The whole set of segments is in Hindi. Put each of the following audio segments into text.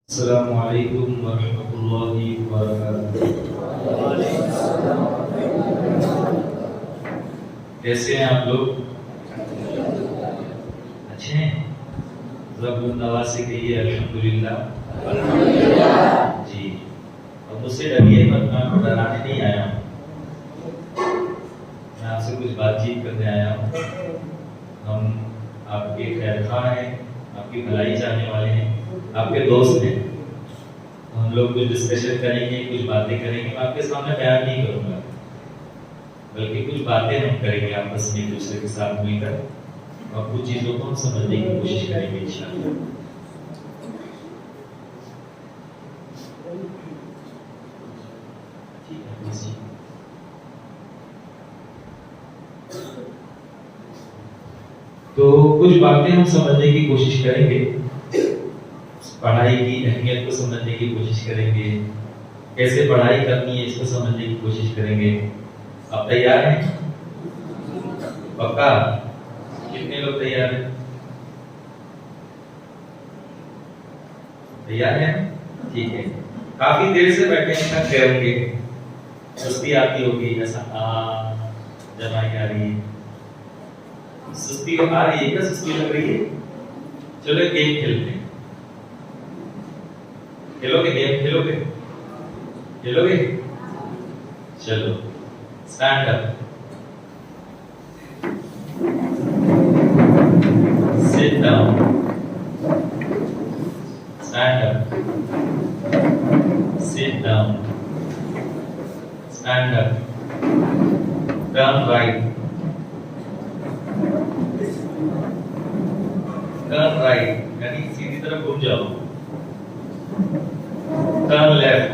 अस्सलामुअलैकुम वरहमतुल्लाहि वबरकातुहू। कैसे हैं आप लोग? अच्छे हैं? रब नवाज से कहिए अल्हम्दुलिल्लाह। जी, अब मुझसे डरिए मत, मैं आपको डराने नहीं आया हूँ। मैं आपसे कुछ बातचीत करने आया हूँ। हम आपके खैरख्वाह हैं, आपकी भलाई चाहने वाले हैं, आपके दोस्त हैं। हम लोग कुछ डिस्कशन करेंगे, कुछ बातें करेंगे। मैं आपके सामने बयान नहीं करूंगा, बल्कि कुछ बातें हम करेंगे आपस में एक दूसरे के साथ मिलकर, और कुछ चीजों को हम समझने की कोशिश करेंगे इंशाअल्लाह। ठीक है जी। तो कुछ बातें हम समझने की कोशिश करेंगे, पढ़ाई की अहमियत को समझने की कोशिश करेंगे, कैसे पढ़ाई करनी है इसको समझने की कोशिश करेंगे। आप तैयार हैं? पक्का? कितने लोग तैयार हैं? तैयार हैं? ठीक है। काफी देर से बैठे हैं, थक गए होंगे, सुस्ती आती होगी, ऐसा जमाई आ रही है, सुस्ती आ रही है, क्या सुस्ती लग रही है? चलो गेम खेलते हैं। खेलोगे? गेम खेलोगे? खेलोगे? चलो stand up, sit down, stand up, sit down, stand up, turn right, turn right यानी सीधी तरफ घूम जाओ, turn left,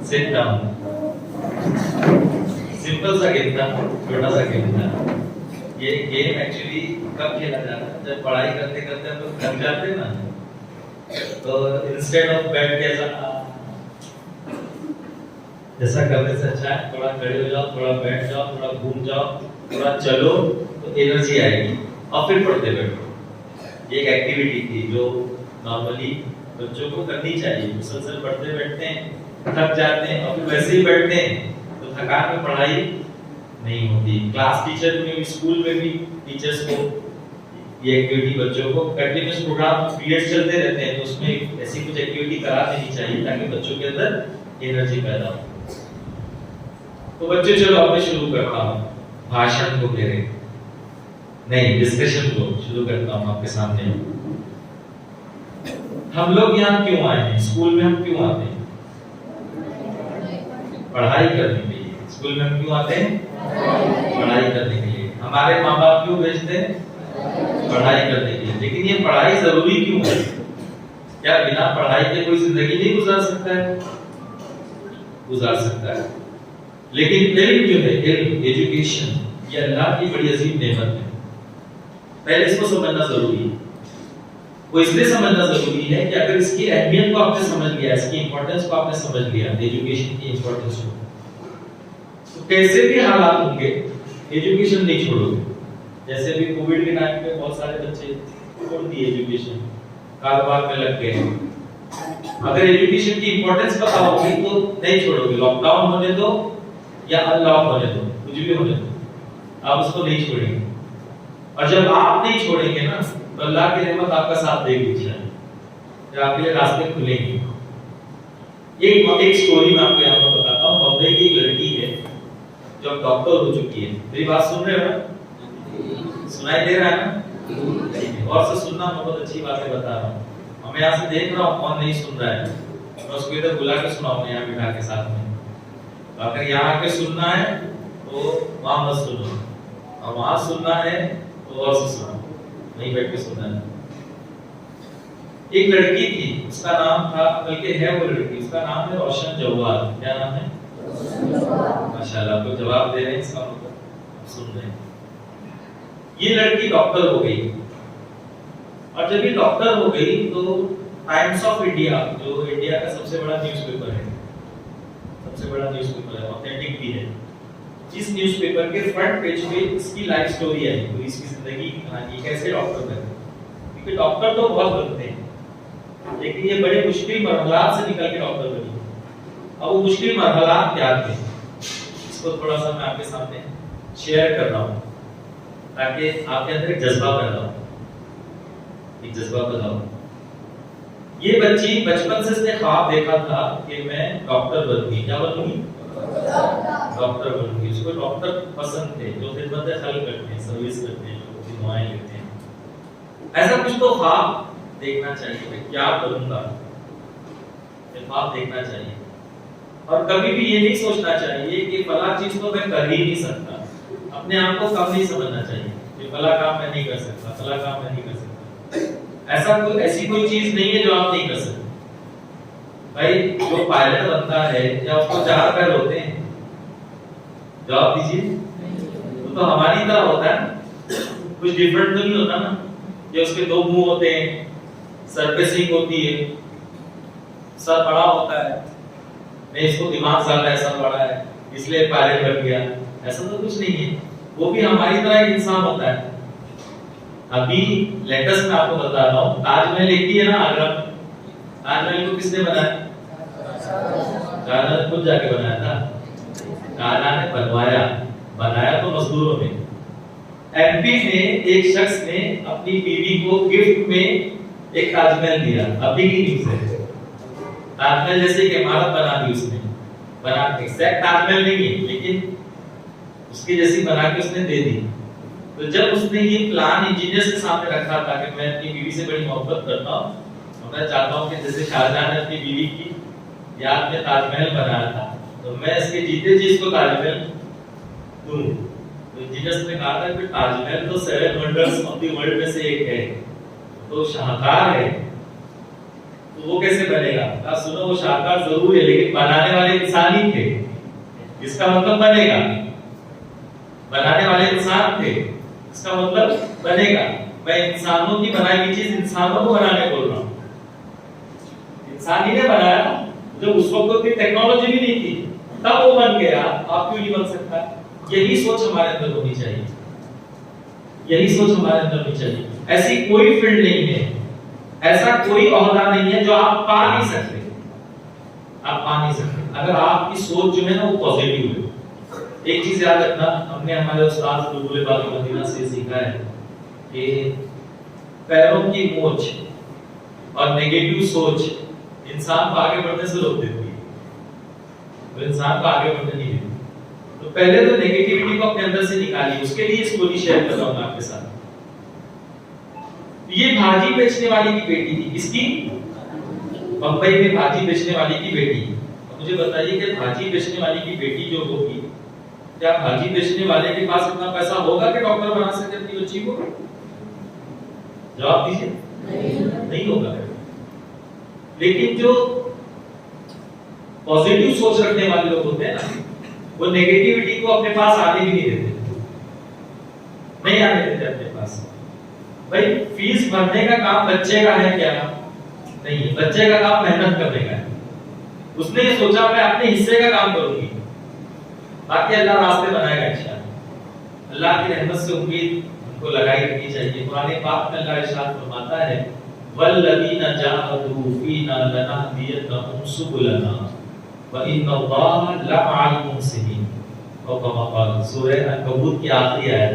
sit down. Simple सा गेम था, छोटा सा गेम था। ये गेम एक्चुअली कब खेला जाता है? जब पढ़ाई करते करते हम लोग थक जाते हैं ना, तो इंस्टेड ऑफ बैठ के ऐसा करने से अच्छा है थोड़ा खड़े हो जाओ, थोड़ा बैठ जाओ, थोड़ा घूम जाओ, थोड़ा चलो, तो एनर्जी आएगी और फिर पढ़ते बैठो। ये एक एक्टिविटी थी जो नॉर्मली बच्चों को करनी चाहिए। मुसलसल पढ़ते बैठते हैं, थक जाते हैं और फिर वैसे ही बैठते हैं, तो थकान में पढ़ाई नहीं होती। क्लास टीचर में भी, स्कूल में भी टीचर्स को ये एक्टिविटी, बच्चों को कंटिन्यूअस प्रोग्राम पीरियड्स चलते रहते हैं, तो उसमें ऐसी कुछ एक्टिविटी करा देनी चाहिए ताकि बच्चों के अंदर एनर्जी पैदा हो। तो बच्चे चलो अब मैं शुरू करता हूँ भाषण को, मेरे नहीं डिस्कशन को शुरू करता हूँ आपके सामने। हम लोग यहाँ क्यों आए हैं? स्कूल में हम क्यों आते हैं? पढ़ाई करने के लिए। स्कूल में हम क्यों आते हैं? पढ़ाई करने के लिए। हमारे माँ बाप क्यों भेजते हैं? पढ़ाई करने के लिए। लेकिन ये पढ़ाई जरूरी क्यों है? क्या बिना पढ़ाई के कोई जिंदगी नहीं गुजार सकता है? गुजार सकता है। लेकिन इल्म क्यों है? इल्म, एजुकेशन, ये अल्लाह की बड़ी अजीम नेमत है। पहले इसको समझना जरूरी है। वो इसलिए समझना जरूरी है कि अगर इसकी अहमियत को आपने समझ लिया, इसकी इंपॉर्टेंस को आपने समझ लिया, एजुकेशन की इंपॉर्टेंस को, तो कैसे भी हालात होंगे एजुकेशन नहीं छोड़ोगे। जैसे भी कोविड के टाइम पे बहुत सारे बच्चे छोड़ दिए एजुकेशन, कारोबार में लग गए। अगर एजुकेशन की इंपॉर्टेंस पता होगी तो नहीं छोड़ोगे। लॉकडाउन होने दो या अनलॉक होने दो, कुछ भी होने दो, आप उसको नहीं छोड़ेंगे। और जब आप नहीं छोड़ेंगे ना, तो अल्लाह की रहमत आपका साथ देगी इंशाअल्लाह, फिर आपके लिए रास्ते खुलेंगे। एक स्टोरी मैं आपको यहाँ पर बताता हूँ। बॉम्बे की एक लड़की है जो डॉक्टर हो चुकी है। मेरी बात सुन रहे हो ना? सुनाई दे रहा है ना? और से सुनना, मैं बहुत अच्छी बातें बता रहा हूँ। मैं यहाँ से देख रहा हूँ कौन नहीं सुन रहा है, मैं उसको इधर बुला के सुनाऊंगा यहाँ बिठा के साथ में। तो अगर यहाँ आके सुनना है तो वहां मत सुनो, और वहां सुनना है तो और से सुनो, नहीं बैठ के सुनना है। एक लड़की थी, उसका नाम था, बल्कि है वो लड़की, उसका नाम है रोशन जवाल। क्या नाम है? माशाल्लाह, आपको जवाब दे रहे हैं, इसका मतलब सुन रहे हैं। ये लड़की डॉक्टर हो गई, और जब ये डॉक्टर हो गई तो टाइम्स ऑफ इंडिया, जो इंडिया का सबसे बड़ा न्यूज़पेपर है, सबसे बड़ा न्यूज़पेपर है, ऑथेंटिक भी है, इस न्यूज़पेपर के फ्रंट पेज पे इसकी लाइफ स्टोरी आई, तो इसकी जिंदगी की कहानी, कैसे डॉक्टर बने। क्योंकि डॉक्टर तो बहुत बनते हैं, लेकिन ये बड़े मुश्किल मरहलात से निकल के डॉक्टर बने। अब वो मुश्किल मरहलात क्या थे, इसको थोड़ा सा मैं आपके सामने शेयर कर रहा हूँ ताकि आपके अंदर एक जज्बा पैदा हो, एक जज्बा पैदा हो। ये बच्ची बचपन से इसने ख्वाब देखा था कि मैं डॉक्टर बनूंगी। क्या बनूंगी? डॉक्टर बनूंगी। उसको डॉक्टर पसंद थे जो खिदमत खल्क करते हैं, सर्विस करते हैं, जो दुआएं लेते हैं। ऐसा कुछ तो ख्वाब देखना चाहिए, मैं क्या करूंगा, ये ख्वाब देखना चाहिए। और कभी भी ये नहीं सोचना चाहिए कि फला चीज तो मैं कर ही नहीं सकता, अपने आप को कम नहीं समझना चाहिए कि फला काम मैं नहीं कर सकता, फला काम मैं नहीं कर सकता। ऐसी कोई चीज नहीं है जो आप नहीं कर सकते। भाई जो पायलट बनता है क्या उसको 4 पैर होते हैं? जवाब दीजिए। तो हमारी तरह होता है, कुछ डिफरेंट तो नहीं होता ना, कि उसके 2 मुंह होते हैं, सर पे सींग होती है, सर बड़ा होता है, नहीं इसको दिमाग ज्यादा है, सर बड़ा है इसलिए पायलट बन गया। ऐसा तो कुछ नहीं है, वो भी हमारी तरह एक इंसान होता है। अभी लेटेस्ट में आपको बता रहा हूँ, ताजमहल एक ही है ना आगरा में। ताजमहल को किसने बनाया? शाहजहां ने खुद जाके बनाया था। शाहजहां ने बनाया तो मजदूरों ने। एमपी में एक शख्स ने अपनी बीवी को गिफ्ट में एक ताजमहल दिया, अभी की न्यूज़ है। ताजमहल जैसे एक इमारत बना दी उसने, बना एग्जैक्ट ताजमहल नहीं है लेकिन उसकी जैसी बना के उसने दे दी। तो जब उसने ये प्लान इंजीनियर्स के सामने रखा था कि मैं अपनी बीवी से बड़ी मोहब्बत करता हूँ, मैं चाहता हूँ कि जैसे शाहजहां ने अपनी बीवी की याद में ताजमहल बनाया था, तो मैं इसके जीते जी इसको ताजमहल दूं। तो इंजीनियर्स ने कहा था कि ताजमहल तो 7 वंडर्स ऑफ द वर्ल्ड में से एक है, तो शाहकार है, तो वो कैसे बनेगा? आप सुनो, वो शाहकार जरूर है लेकिन बनाने वाले इंसान ही थे, इसका मतलब बनेगा। बनाने वाले इंसान थे, इसका मतलब बनेगा। मैं इंसानों की बनाई हुई चीज इंसानों को बनाने बोल रहा हूँ। इंसान ही ने बनाया, जब उस वक्त कोई टेक्नोलॉजी भी नहीं थी तब वो बन गया, आप क्यों नहीं बन सकता? यही सोच हमारे अंदर होनी चाहिए, यही सोच हमारे अंदर होनी चाहिए। ऐसी कोई फील्ड नहीं है, ऐसा कोई ओहदा नहीं है जो आप पा नहीं सकते, आप पा नहीं सकते अगर आपकी सोच जो है ना वो पॉजिटिव है। एक चीज याद रखना, हमने हमारे उस्ताद बुलबुल बागी मदीना से सीखा है कि पैरों की मोच और नेगेटिव सोच इंसान को आगे बढ़ने से रोक देती है, तो इंसान को आगे बढ़ने नहीं देती। तो पहले तो नेगेटिविटी को अपने अंदर से निकालिए, उसके लिए स्टोरी शेयर कर रहा हूं आपके साथ। ये भाजी बेचने वाली की बेटी थी, किसकी? बंबई में भाजी बेचने वाली की बेटी। मुझे बताइए कि भाजी बेचने वाली की बेटी जो होगी, क्या भाजी बेचने वाले के पास इतना पैसा होगा कि डॉक्टर बना सके अपनी बच्ची को? जवाब दीजिए। नहीं होगा। लेकिन जो पॉजिटिव सोच रखने वाले लोग होते हैं ना, वो नेगेटिविटी को अपने पास आने भी नहीं देते, नहीं आने देते अपने पास। भाई फीस भरने का काम बच्चे का है क्या? नहीं, बच्चे का काम मेहनत करने का है। उसने ये सोचा मैं अपने हिस्से का काम करूंगी, बाकी अल्लाह रास्ते बनाएगा इंशाअल्लाह। अल्लाह की रहमत से उम्मीद हमको लगाई रखनी चाहिए। कुरान पाक में अल्लाह इरशाद फरमाता है, वल्लज़ीना जाहदू फीना लनहदियन्नहुम सुबुलना व इन्नल्लाहा लमअल मुहसिनीन। और कमा क़ाल, सूरह अनकबूत की आखिरी आयत,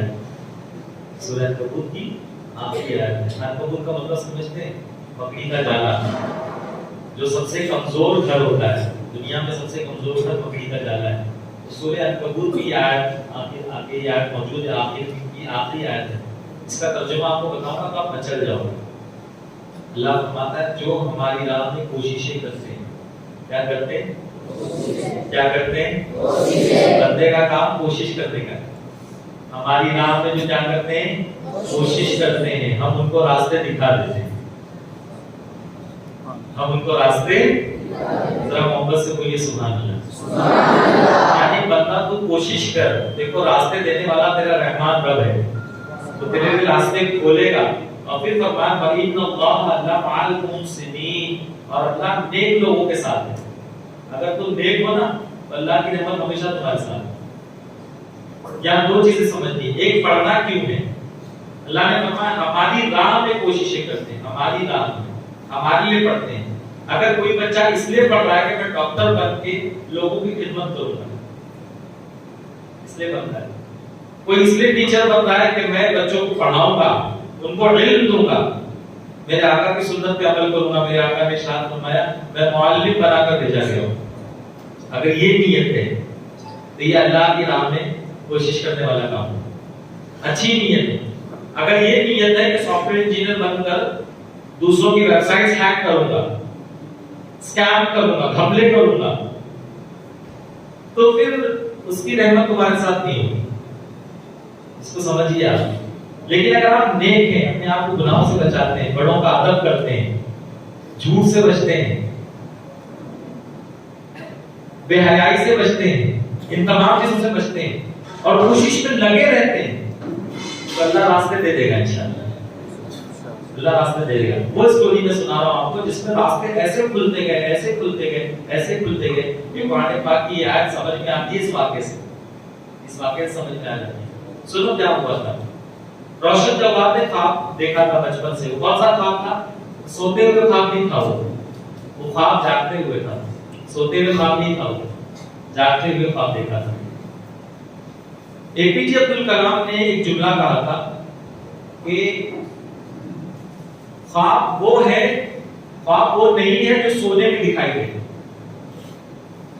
सूरह अनकबूत की आखिरी आयत। अनकबूत का मतलब समझते हैं? मकड़ी का जाला। जो सबसे कमजोर घर होता है दुनिया में, सबसे कमजोर घर मकड़ी का जाला है। सूरह अनकबूत की आयत आगे आयत मौजूद है, आखिर की आखिरी आयत है। इसका तर्जुमा आपको बताऊंगा तो आप मचल जाओगे। अल्लाह फरमाता है, जो हमारी राह में कोशिशें करते हैं, क्या करते हैं? क्या करते हैं? बंदे का काम कोशिश करने का। हमारी राह में जो क्या करते हैं? कोशिश करते हैं, हम उनको रास्ते दिखा देते हैं, हम उनको रास्ते। जरा मोहब्बत से बोलिए सुभान अल्लाह। यानी बंदा तू कोशिश कर, देखो रास्ते देने वाला तेरा रहमान रब है, तो तेरे लिए रास्ते खोलेगा। और फिर फरमाया वइन्नल्लाहा लमअल मुहसिनीन, और अल्लाह नेक लोगों के साथ है। अगर तुम नेक हो ना तो अल्लाह की रहमत हमेशा तुम्हारे साथ है। यहाँ 2 चीजें समझनी है। एक, पढ़ना क्यों है? अल्लाह ने फरमाया हमारी राह में कोशिशें करते हैं, हमारी राह में, हमारे लिए पढ़ते हैं। अगर कोई बच्चा इसलिए पढ़ रहा है कि मैं डॉक्टर बन के लोगों की खिदमत करूंगा, इसलिए बन रहा है। कोई इसलिए टीचर बन रहा है कि मैं बच्चों को पढ़ाऊंगा, उनको इल्म दूंगा, मेरे आका की सुन्नत पे अमल करूंगा, मेरे आका ने इरशाद फरमाया मैं मुअल्लिम बनाकर भेजा गया हूं। अगर ये नीयत है तो ये अल्लाह की राह में कोशिश करने वाला काम है, अच्छी नीयत है। अगर ये नीयत है कि सॉफ्टवेयर इंजीनियर बनकर दूसरों की वेबसाइट्स हैक करूंगा, स्कैम करूंगा, घपले करूंगा, तो फिर उसकी रहमत तुम्हारे साथ नहीं होगी, इसको समझिए आप। लेकिन अगर आप नेक हैं, अपने आप को गुनाहों से बचाते हैं, बड़ों का अदब करते हैं, झूठ से बचते हैं, बेहयाई से बचते हैं, इन तमाम चीजों से बचते हैं और कोशिश में लगे रहते हैं, तो अल्लाह रास्ते दे देगा इंशाअल्लाह, अल्लाह रास्ते दे देगा। वो स्टोरी मैं सुना रहा हूं आपको जिसमें रास्ते ऐसे खुलते गए, ऐसे खुलते गए, ऐसे खुलते गए। ये कुरान पाक की आयत समझ में आती है इस वाक्य से, इस वाक्य से समझ में आ जाती है। सुनो क्या हुआ था। रोशन जवाब ने ख्वाब देखा था बचपन से। कौन सा ख्वाब था? सोते हुए ख्वाब नहीं था, वो ख्वाब जागते हुए था। सोते हुए ख्वाब नहीं था, वो जागते हुए ख्वाब देखा था। एपीजे अब्दुल कलाम ने एक जुमला कहा था कि ख्वाब वो है, ख्वाब वो नहीं है जो सोने में दिखाई दे,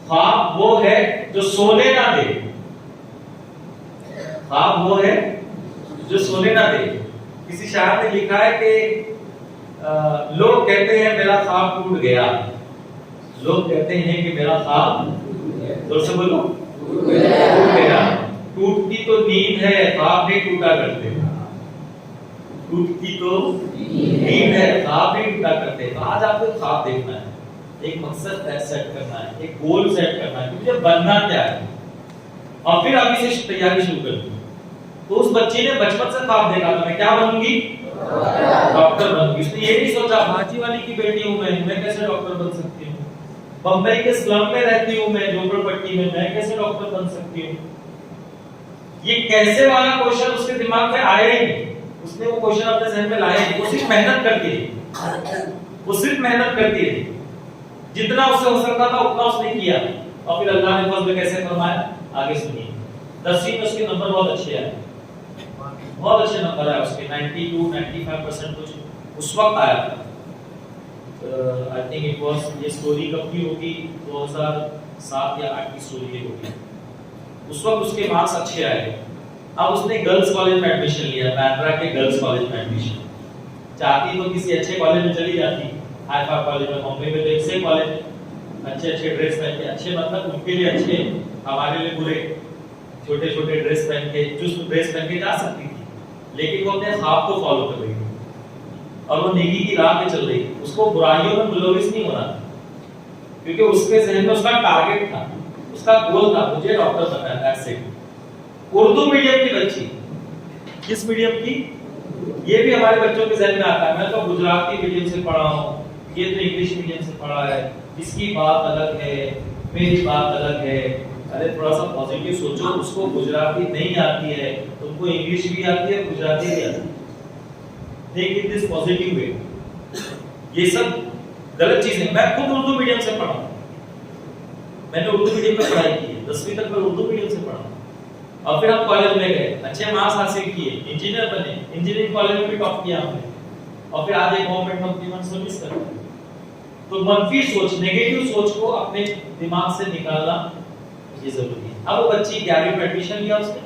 ख्वाब वो है जो सोने ना दे, ख्वाब वो है जो सोने ना दे। किसी शायर ने लिखा है कि लोग कहते हैं मेरा ख्वाब टूट गया, लोग कहते हैं कि मेरा ख्वाब, जोर से बोलो, टूट गया। टूटती तो नींद है, ख्वाब नहीं टूटा करते, टूटती तो नींद है, ख्वाब नहीं टूटा करते। तो आज आपको ख्वाब देखना है, एक मकसद सेट करना है, एक गोल सेट करना है कि मुझे बनना क्या है, और फिर अभी से तैयारी शुरू करनी। तो उस बच्चे ने बचपन से ख्वाब देखा था मैं क्या बनूंगी, डॉक्टर बनूंगी। उसने ये नहीं सोचा भाजी वाली की बेटी हूं मैं कैसे डॉक्टर बन सकती हूँ, बंबई के स्लम में रहती हूँ मैं, झोपड़पट्टी में, मैं कैसे डॉक्टर बन सकती हूँ। ये कैसे वाला क्वेश्चन उसके दिमाग में आया ही नहीं, उसने वो क्वेश्चन अपने जहन में लाया नहीं। वो सिर्फ मेहनत करती है, वो सिर्फ मेहनत करती है, जितना उससे हो सकता था उतना उसने किया, और फिर अल्लाह ने फजल कैसे फरमाया आगे सुनिए। 10वीं में उसके नंबर बहुत अच्छे आए, बहुत अच्छे नंबर आए उसके, 92-95% कुछ उस वक्त आया था। आई थिंक इट वाज, ये स्टोरी कब की होगी, 2007 या 8 की स्टोरी होगी। उस वक्त उसके मार्क्स अच्छे आए। अब उसने गर्ल्स कॉलेज में एडमिशन लिया, बैंड्रा के गर्ल्स कॉलेज में एडमिशन। चाहती तो किसी अच्छे कॉलेज में चली जाती, हाईफा कॉलेज में, बॉम्बे में तो एक से कॉलेज, अच्छे अच्छे ड्रेस पहन के, अच्छे मतलब उनके लिए अच्छे, हमारे लिए बुरे, छोटे छोटे ड्रेस पहन के, चुस्त ड्रेस पहन के जा सकती थी। लेकिन वो अपने ख्वाब को फॉलो कर रही थी और वो नेकी की राह पे चल रही थी। उसको बुराइयों में मुलविस नहीं होना था, क्योंकि उसके जहन में उसका टारगेट था, उसका गोल था, मुझे डॉक्टर बनना है। That's it. उर्दू मीडियम की बच्ची, किस मीडियम की, ये भी हमारे बच्चों के जहन में आता है। मैं तो गुजराती मीडियम से पढ़ा हूँ, ये तो इंग्लिश मीडियम से पढ़ा है, इसकी बात अलग है, मेरी बात अलग है। अरे थोड़ा सा पॉजिटिव सोचो, उसको गुजराती नहीं आती है, तुमको इंग्लिश भी आती है, गुजराती भी आती है। Take it this positive way. ये सब गलत चीजें। मैं खुद उर्दू मीडियम से पढ़ा, मैंने उर्दू मीडियम में पढ़ाई की है, 10वीं तक मैं उर्दू मीडियम से पढ़ा, और फिर हम कॉलेज में गए, अच्छे मार्क्स हासिल किए, इंजीनियर बने, इंजीनियरिंग कॉलेज में भी टॉप किया हमने, और फिर आज एक गवर्नमेंट कंपनी में सर्विस कर रहे हैं। तो मंफी सोच, नेगेटिव सोच को अपने दिमाग से निकालना ये जरूरी है। अब वो बच्ची 11वीं में एडमिशन लिया उसने।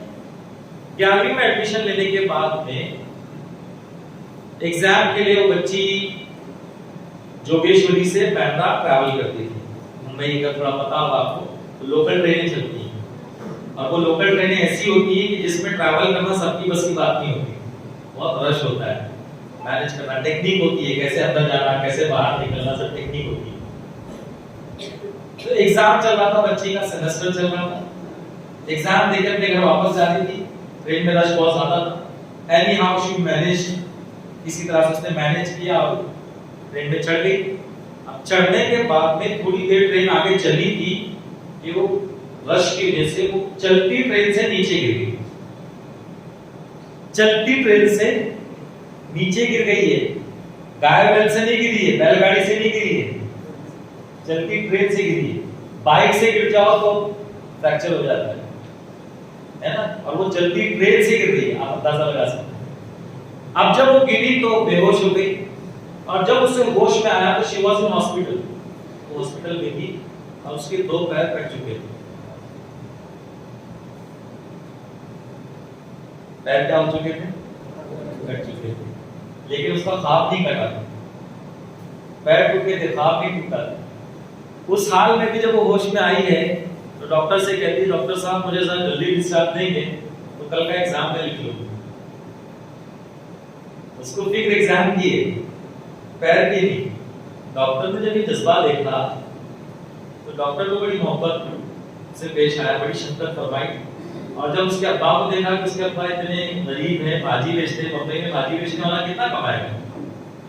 11वीं में एडमिशन लेने के बाद में एग्जाम के लिए वो बच्ची जोगेश्वरी से बैंड्रा ट्रैवल करती थी। मुंबई का थोड़ा पता होगा आपको, तो लोकल ट्रेनें चलती हैं, और वो लोकल ट्रेनें ऐसी होती है कि जिसमें ट्रैवल करना सबकी बस की बात नहीं होती, बहुत रश होता है, मैनेज करना टेक्निक होती है, कैसे अंदर जाना, कैसे बाहर निकलना, सब टेक्निक होती है। तो एग्जाम चल रहा था, बच्ची का सेमेस्टर चल रहा था, एग्जाम देकर अपने घर वापस जा रही थी, ट्रेन में रश बहुत ज्यादा था। एनी हाउ शी मैनेज, किसी तरह से उसने मैनेज किया और ट्रेन में चढ़ गई। अब चढ़ने के बाद में थोड़ी देर ट्रेन आगे चली थी कि वो रश की वजह से वो चलती ट्रेन से नीचे गिर गई। चलती ट्रेन से नीचे गिर गई है, गाय बैल से नहीं गिरी है, बैलगाड़ी से नहीं गिरी है, चलती ट्रेन से गिरी है। बाइक से गिर जाओ तो फ्रैक्चर हो जाता है ना, और वो चलती ट्रेन से गिर गई, आप अंदाजा लगा सकते हैं। अब जब वो गिरी तो बेहोश हो गई, और जब उसे होश में आया तो शी वाज इन हॉस्पिटल, वो हॉस्पिटल में थी और उसके 2 पैर कट चुके थे। पैर क्या हो चुके थे? कट चुके थे, लेकिन उसका ख्वाब नहीं कटा था। पैर टूटे थे, ख्वाब नहीं टूटा था। उस हाल में भी जब वो होश में आई है तो डॉक्टर से कहती है, डॉक्टर साहब मुझे जरा जल्दी डिस्चार्ज देंगे तो कल का एग्जाम में लिख लो। उसको फिक्र एग्जाम की है, पैर की नहीं। डॉक्टर ने जब ये जज्बा देखा तो डॉक्टर को बड़ी मोहब्बत से पेश आया, बड़ी शफकत फरमाई। और जब उसके अब्बा को देखा कि उसके अब्बा इतने गरीब हैं, भाजी बेचते हैं, बम्बई में भाजी बेचने वाला कितना कमाएगा,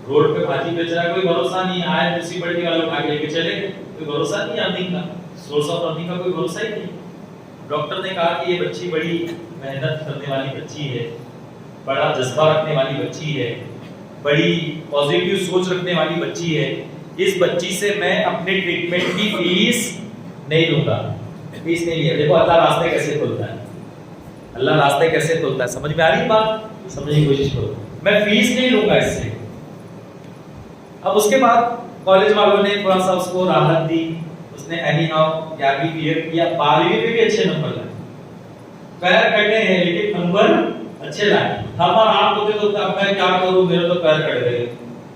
रोड पे भाजी बेच रहा है, कोई भरोसा नहीं, आए कुर्सी पलटी वाला उठा के लेके चले, कोई भरोसा नहीं अर्निंग का, सोर्स ऑफ अर्निंग का कोई भरोसा ही नहीं। डॉक्टर ने कहा कि ये बच्ची बड़ी मेहनत करने वाली बच्ची है, बड़ा जज्बा रखने वाली बच्ची है, बड़ी पॉजिटिव सोच रखने वाली बच्ची है, इस बच्ची से मैं अपने ट्रीटमेंट की फीस नहीं लूंगा। फीस नहीं लिया। देखो अल्लाह रास्ते कैसे खोलता है, अल्लाह रास्ते कैसे खोलता है, समझ में आ रही बात? समझने की कोशिश करो। मैं फीस नहीं लूंगा इससे। अब उसके बाद कॉलेज वालों ने थोड़ा सा उसको राहत दी, उसने एनी हाउ 11वीं क्लियर किया, 12वीं में भी अच्छे नंबर लाए। पैर कटे हैं लेकिन नंबर अच्छे लाए। हम आप होते तो अब मैं क्या करूं, मेरे तो पैर कट गए,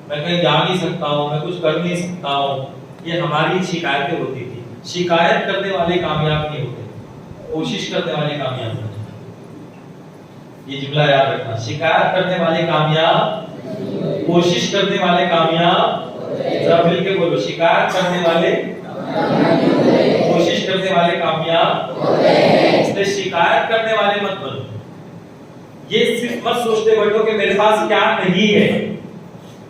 मैं कहीं जा नहीं सकता हूं, मैं कुछ कर नहीं सकता हूं, ये हमारी शिकायतें होती थी। शिकायत करने वाले कामयाब नहीं होते, कोशिश करने वाले कामयाब होते। ये जुमला याद रखना, शिकायत करने वाले कामयाब, कोशिश करने वाले कामयाब। जरा मिलके बोलो, शिकायत करने वाले, कोशिश करने वाले कामयाब। इसलिए शिकायत करने वाले मत बनो। ये सिर्फ मत सोचते बैठो कि मेरे पास क्या नहीं है,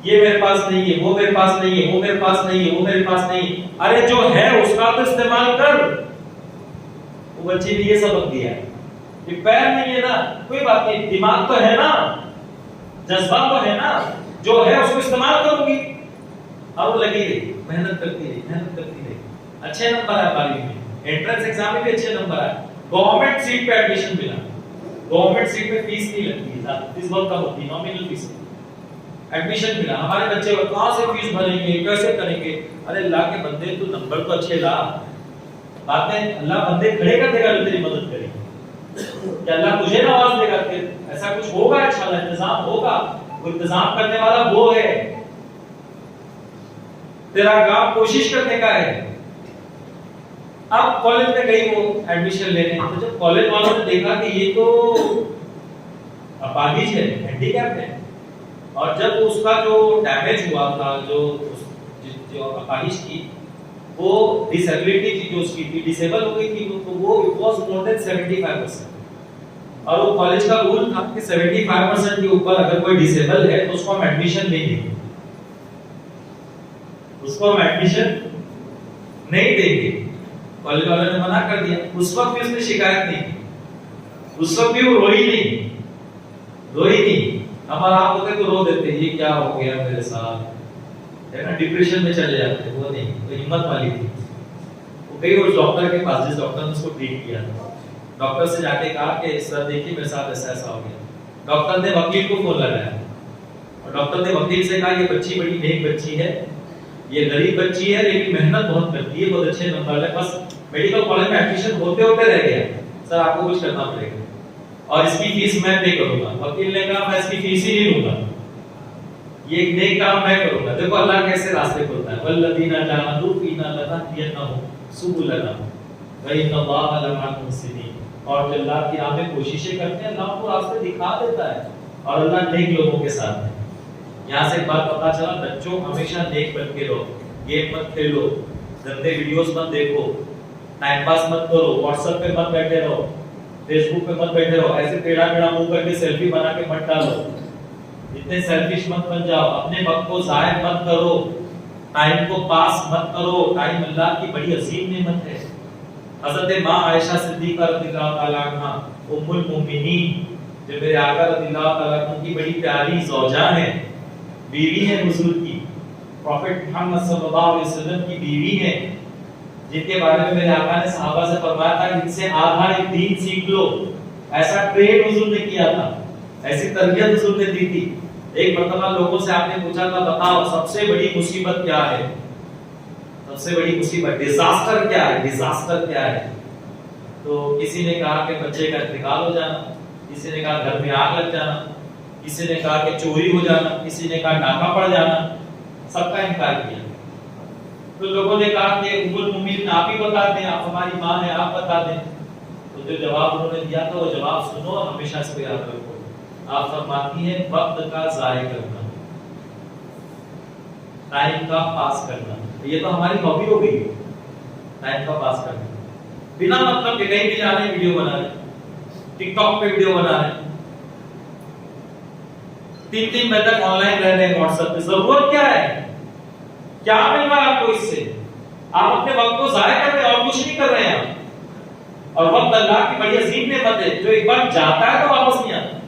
ये मेरे पास नहीं है, वो मेरे पास नहीं है, वो मेरे पास नहीं है, वो मेरे पास नहीं है। अरे जो है उसका तो इस्तेमाल कर। वो बच्चे ने ये सबक दिया है कि पैर नहीं है ना, कोई बात नहीं, दिमाग तो है ना, जज्बा तो है ना, जो है उसको इस्तेमाल करूंगी। और वो लगी रही, मेहनत करती रही, मेहनत करती रही। अच्छे नंबर आए 12वीं में, एंट्रेंस एग्जाम में भी अच्छे नंबर आए, गवर्नमेंट सीट पे एडमिशन मिला। गवर्नमेंट सीट पे फीस नहीं लगती, फीस बहुत कम होती है, नॉमिनल फीस। एडमिशन मिला, हमारे बच्चे कहां से फीस भरेंगे, कैसे करेंगे? अरे अल्लाह के बंदे तू नंबर तो अच्छे ला। बात है अल्लाह बंदे खड़े कर देगा जो तेरी मदद करेगा, कि अल्लाह तुझे नवाज देगा, ऐसा कुछ होगा, इंशाल्लाह इंतजाम होगा। वो इंतजाम करने वाला वो है, तेरा काम कोशिश करने का है। अब कॉलेज में गई वो एडमिशन लेने, तो जब कॉलेज वालों ने देखा कि ये तो अपाहिज है, हैंडीकैप है, और जब उसका जो डैमेज हुआ था, जो अपाहिज थी, वो डिसेबिलिटी थी, जो उसकी थी, डिसेबल हो गई थी, तो वो इट वाज मोर देन 75%। और वो कॉलेज का रूल था कि 75% के ऊपर अगर कोई डिसेबल है तो उसको हम एडमिशन नहीं देंगे, उसको हम एडमिशन नहीं देंगे। कॉलेज वालों ने मना कर दिया। उस वक्त भी उसने शिकायत नहीं की, उस वक्त भी वो रोई नहीं। हमारा आप होते तो रो देते, ये क्या हो गया मेरे साथ, है ना, डिप्रेशन में चले जाते। वो नहीं, वो हिम्मत वाली थी। वो गई उस डॉक्टर के पास, जिस डॉक्टर ने उसको ट्रीट किया था। डॉक्टर से जाके कहा कि सर देखिए मेरे साथ ऐसा ऐसा हो गया। डॉक्टर ने वकील को फोन लगाया और डॉक्टर ने वकील से कहा ये बच्ची बड़ी नेक बच्ची है, ये गरीब बच्ची है, लेकिन मेहनत बहुत करती है, बहुत अच्छे नंबर है, बस मेडिकल कॉलेज में एडमिशन होते होते रह गया, सर आपको कुछ करना पड़ेगा और इसकी फीस मैं पे करूंगा। वकील ने कहा मैं इसकी फीस ही नहीं लूंगा, ये एक नेक काम मैं करूंगा। देखो अल्लाह कैसे रास्ते खोलता है, वल्लदीना जाहदू फीना लनहदियन्नहुम सुबुलना व इन्नल्लाहा लमअल मुहसिनीन। और जो अल्लाह की राह में कोशिशें करते हैं, अल्लाह को रास्ते दिखा देता है और अल्लाह नेक लोगों के साथ है। यहाँ से एक बात पता चला, बच्चों हमेशा नेक बन के रहो, गेम मत खेलो, गंदे वीडियोस मत देखो, टाइम पास मत करो, व्हाट्सएप पे मत बैठे रहो, फेसबुक पे मत बैठे रहो, ऐसे टेढ़ा टेढ़ा मुंह करके सेल्फी बना के मत डालो, इतने सेल्फिश मत बन जाओ, अपने वक्त को जाया मत करो, टाइम को पास मत करो। टाइम अल्लाह की बड़ी अजीम नेमत है। हजरत मां आयशा सिद्दीका रज़ियल्लाहु ताला अन्हा उम्मुल मोमिनीन जो मेरे आका रज़ियल्लाहु तआला अन्हु की बड़ी प्यारी ज़ौजा है, बीवी है हुजूर की, प्रॉफेट मोहम्मद सल्लल्लाहु अलैहि वसल्लम की बीवी है, जिनके बारे में मेरे आका ने सहाबा से फरमाया था इनसे आधा एक दीन सीख लो। ऐसा ट्रेन हुजूर ने किया था, ऐसी तरबियत हुजूर ने दी थी। एक मर्तबा लोगों से आपने पूछा था बताओ सबसे बड़ी मुसीबत क्या है, सबसे बड़ी मुसीबत डिजास्टर क्या है, डिजास्टर क्या है? तो किसी ने कहा कि बच्चे का इंतकाल हो जाना, किसी ने कहा घर में आग लग जाना, किसी ने कहा कि चोरी हो जाना, किसी ने कहा डाका पड़ जाना, सबका इनकार किया। तो लोगों ने कहा कि उम्मुल मोमिनीन आप ही बता दें, आप हमारी माँ हैं, आप बता दें। तो जो जवाब उन्होंने दिया था वो जवाब सुनो और हमेशा इसको याद रखो। आप फरमाती हैं वक्त का ज़ाया करना, टाइम का पास करना। ये तो हमारी हॉबी हो गई, टाइम का पास करना, बिना मतलब के कहीं भी जा रहे वीडियो बना रहे, टिकटॉक पे वीडियो बना रहे, 3-3 बजे तक ऑनलाइन रह रहे हैं व्हाट्सएप पे। जरूरत क्या है? क्या मिल रहा है आपको इससे? आप अपने वक्त को जाया कर रहे हैं और कुछ नहीं कर रहे हैं आप। और वक्त अल्लाह की बड़ी अजीम नेमत है, जो एक बार जाता है तो वापस नहीं आता।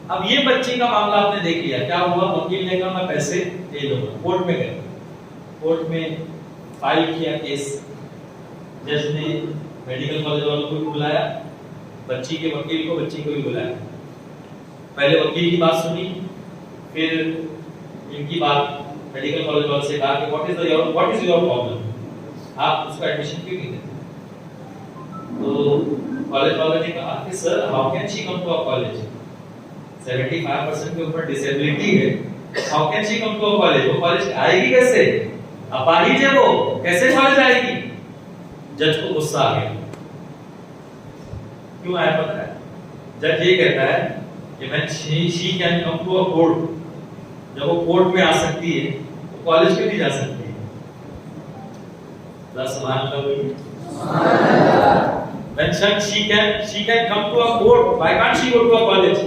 अब ये बच्ची का मामला आपने देख लिया, क्या हुआ? वकील ने कहा मैं पैसे दे दूंगा, कोर्ट में गए, कोर्ट में फाइल किया केस, जज ने मेडिकल कॉलेज वालों को भी बुलाया, बच्ची के वकील को, बच्ची को भी बुलाया। पहले वकील की बात सुनी, फिर इनकी बात मेडिकल कॉलेज वाले से कहा कि व्हाट इज योर प्रॉब्लम, आप उसका एडमिशन क्यों नहीं देते? तो कॉलेज वाले ने कहा कि sir how can she come to a college, 75% के ऊपर डिसेबिलिटी है, how can she come to a college, वो कॉलेज आएगी कैसे? अपाहिज है वो, कैसे कॉलेज आएगी? जज को गुस्सा आ गया। क्यों आया पता है? जज ये कहता है कि मैं she can come to a court, जब वो कोर्ट में आ सकती है तो कॉलेज में भी जा सकती है। सुभान अल्लाह। When she can come to a court, why can't she go to a college?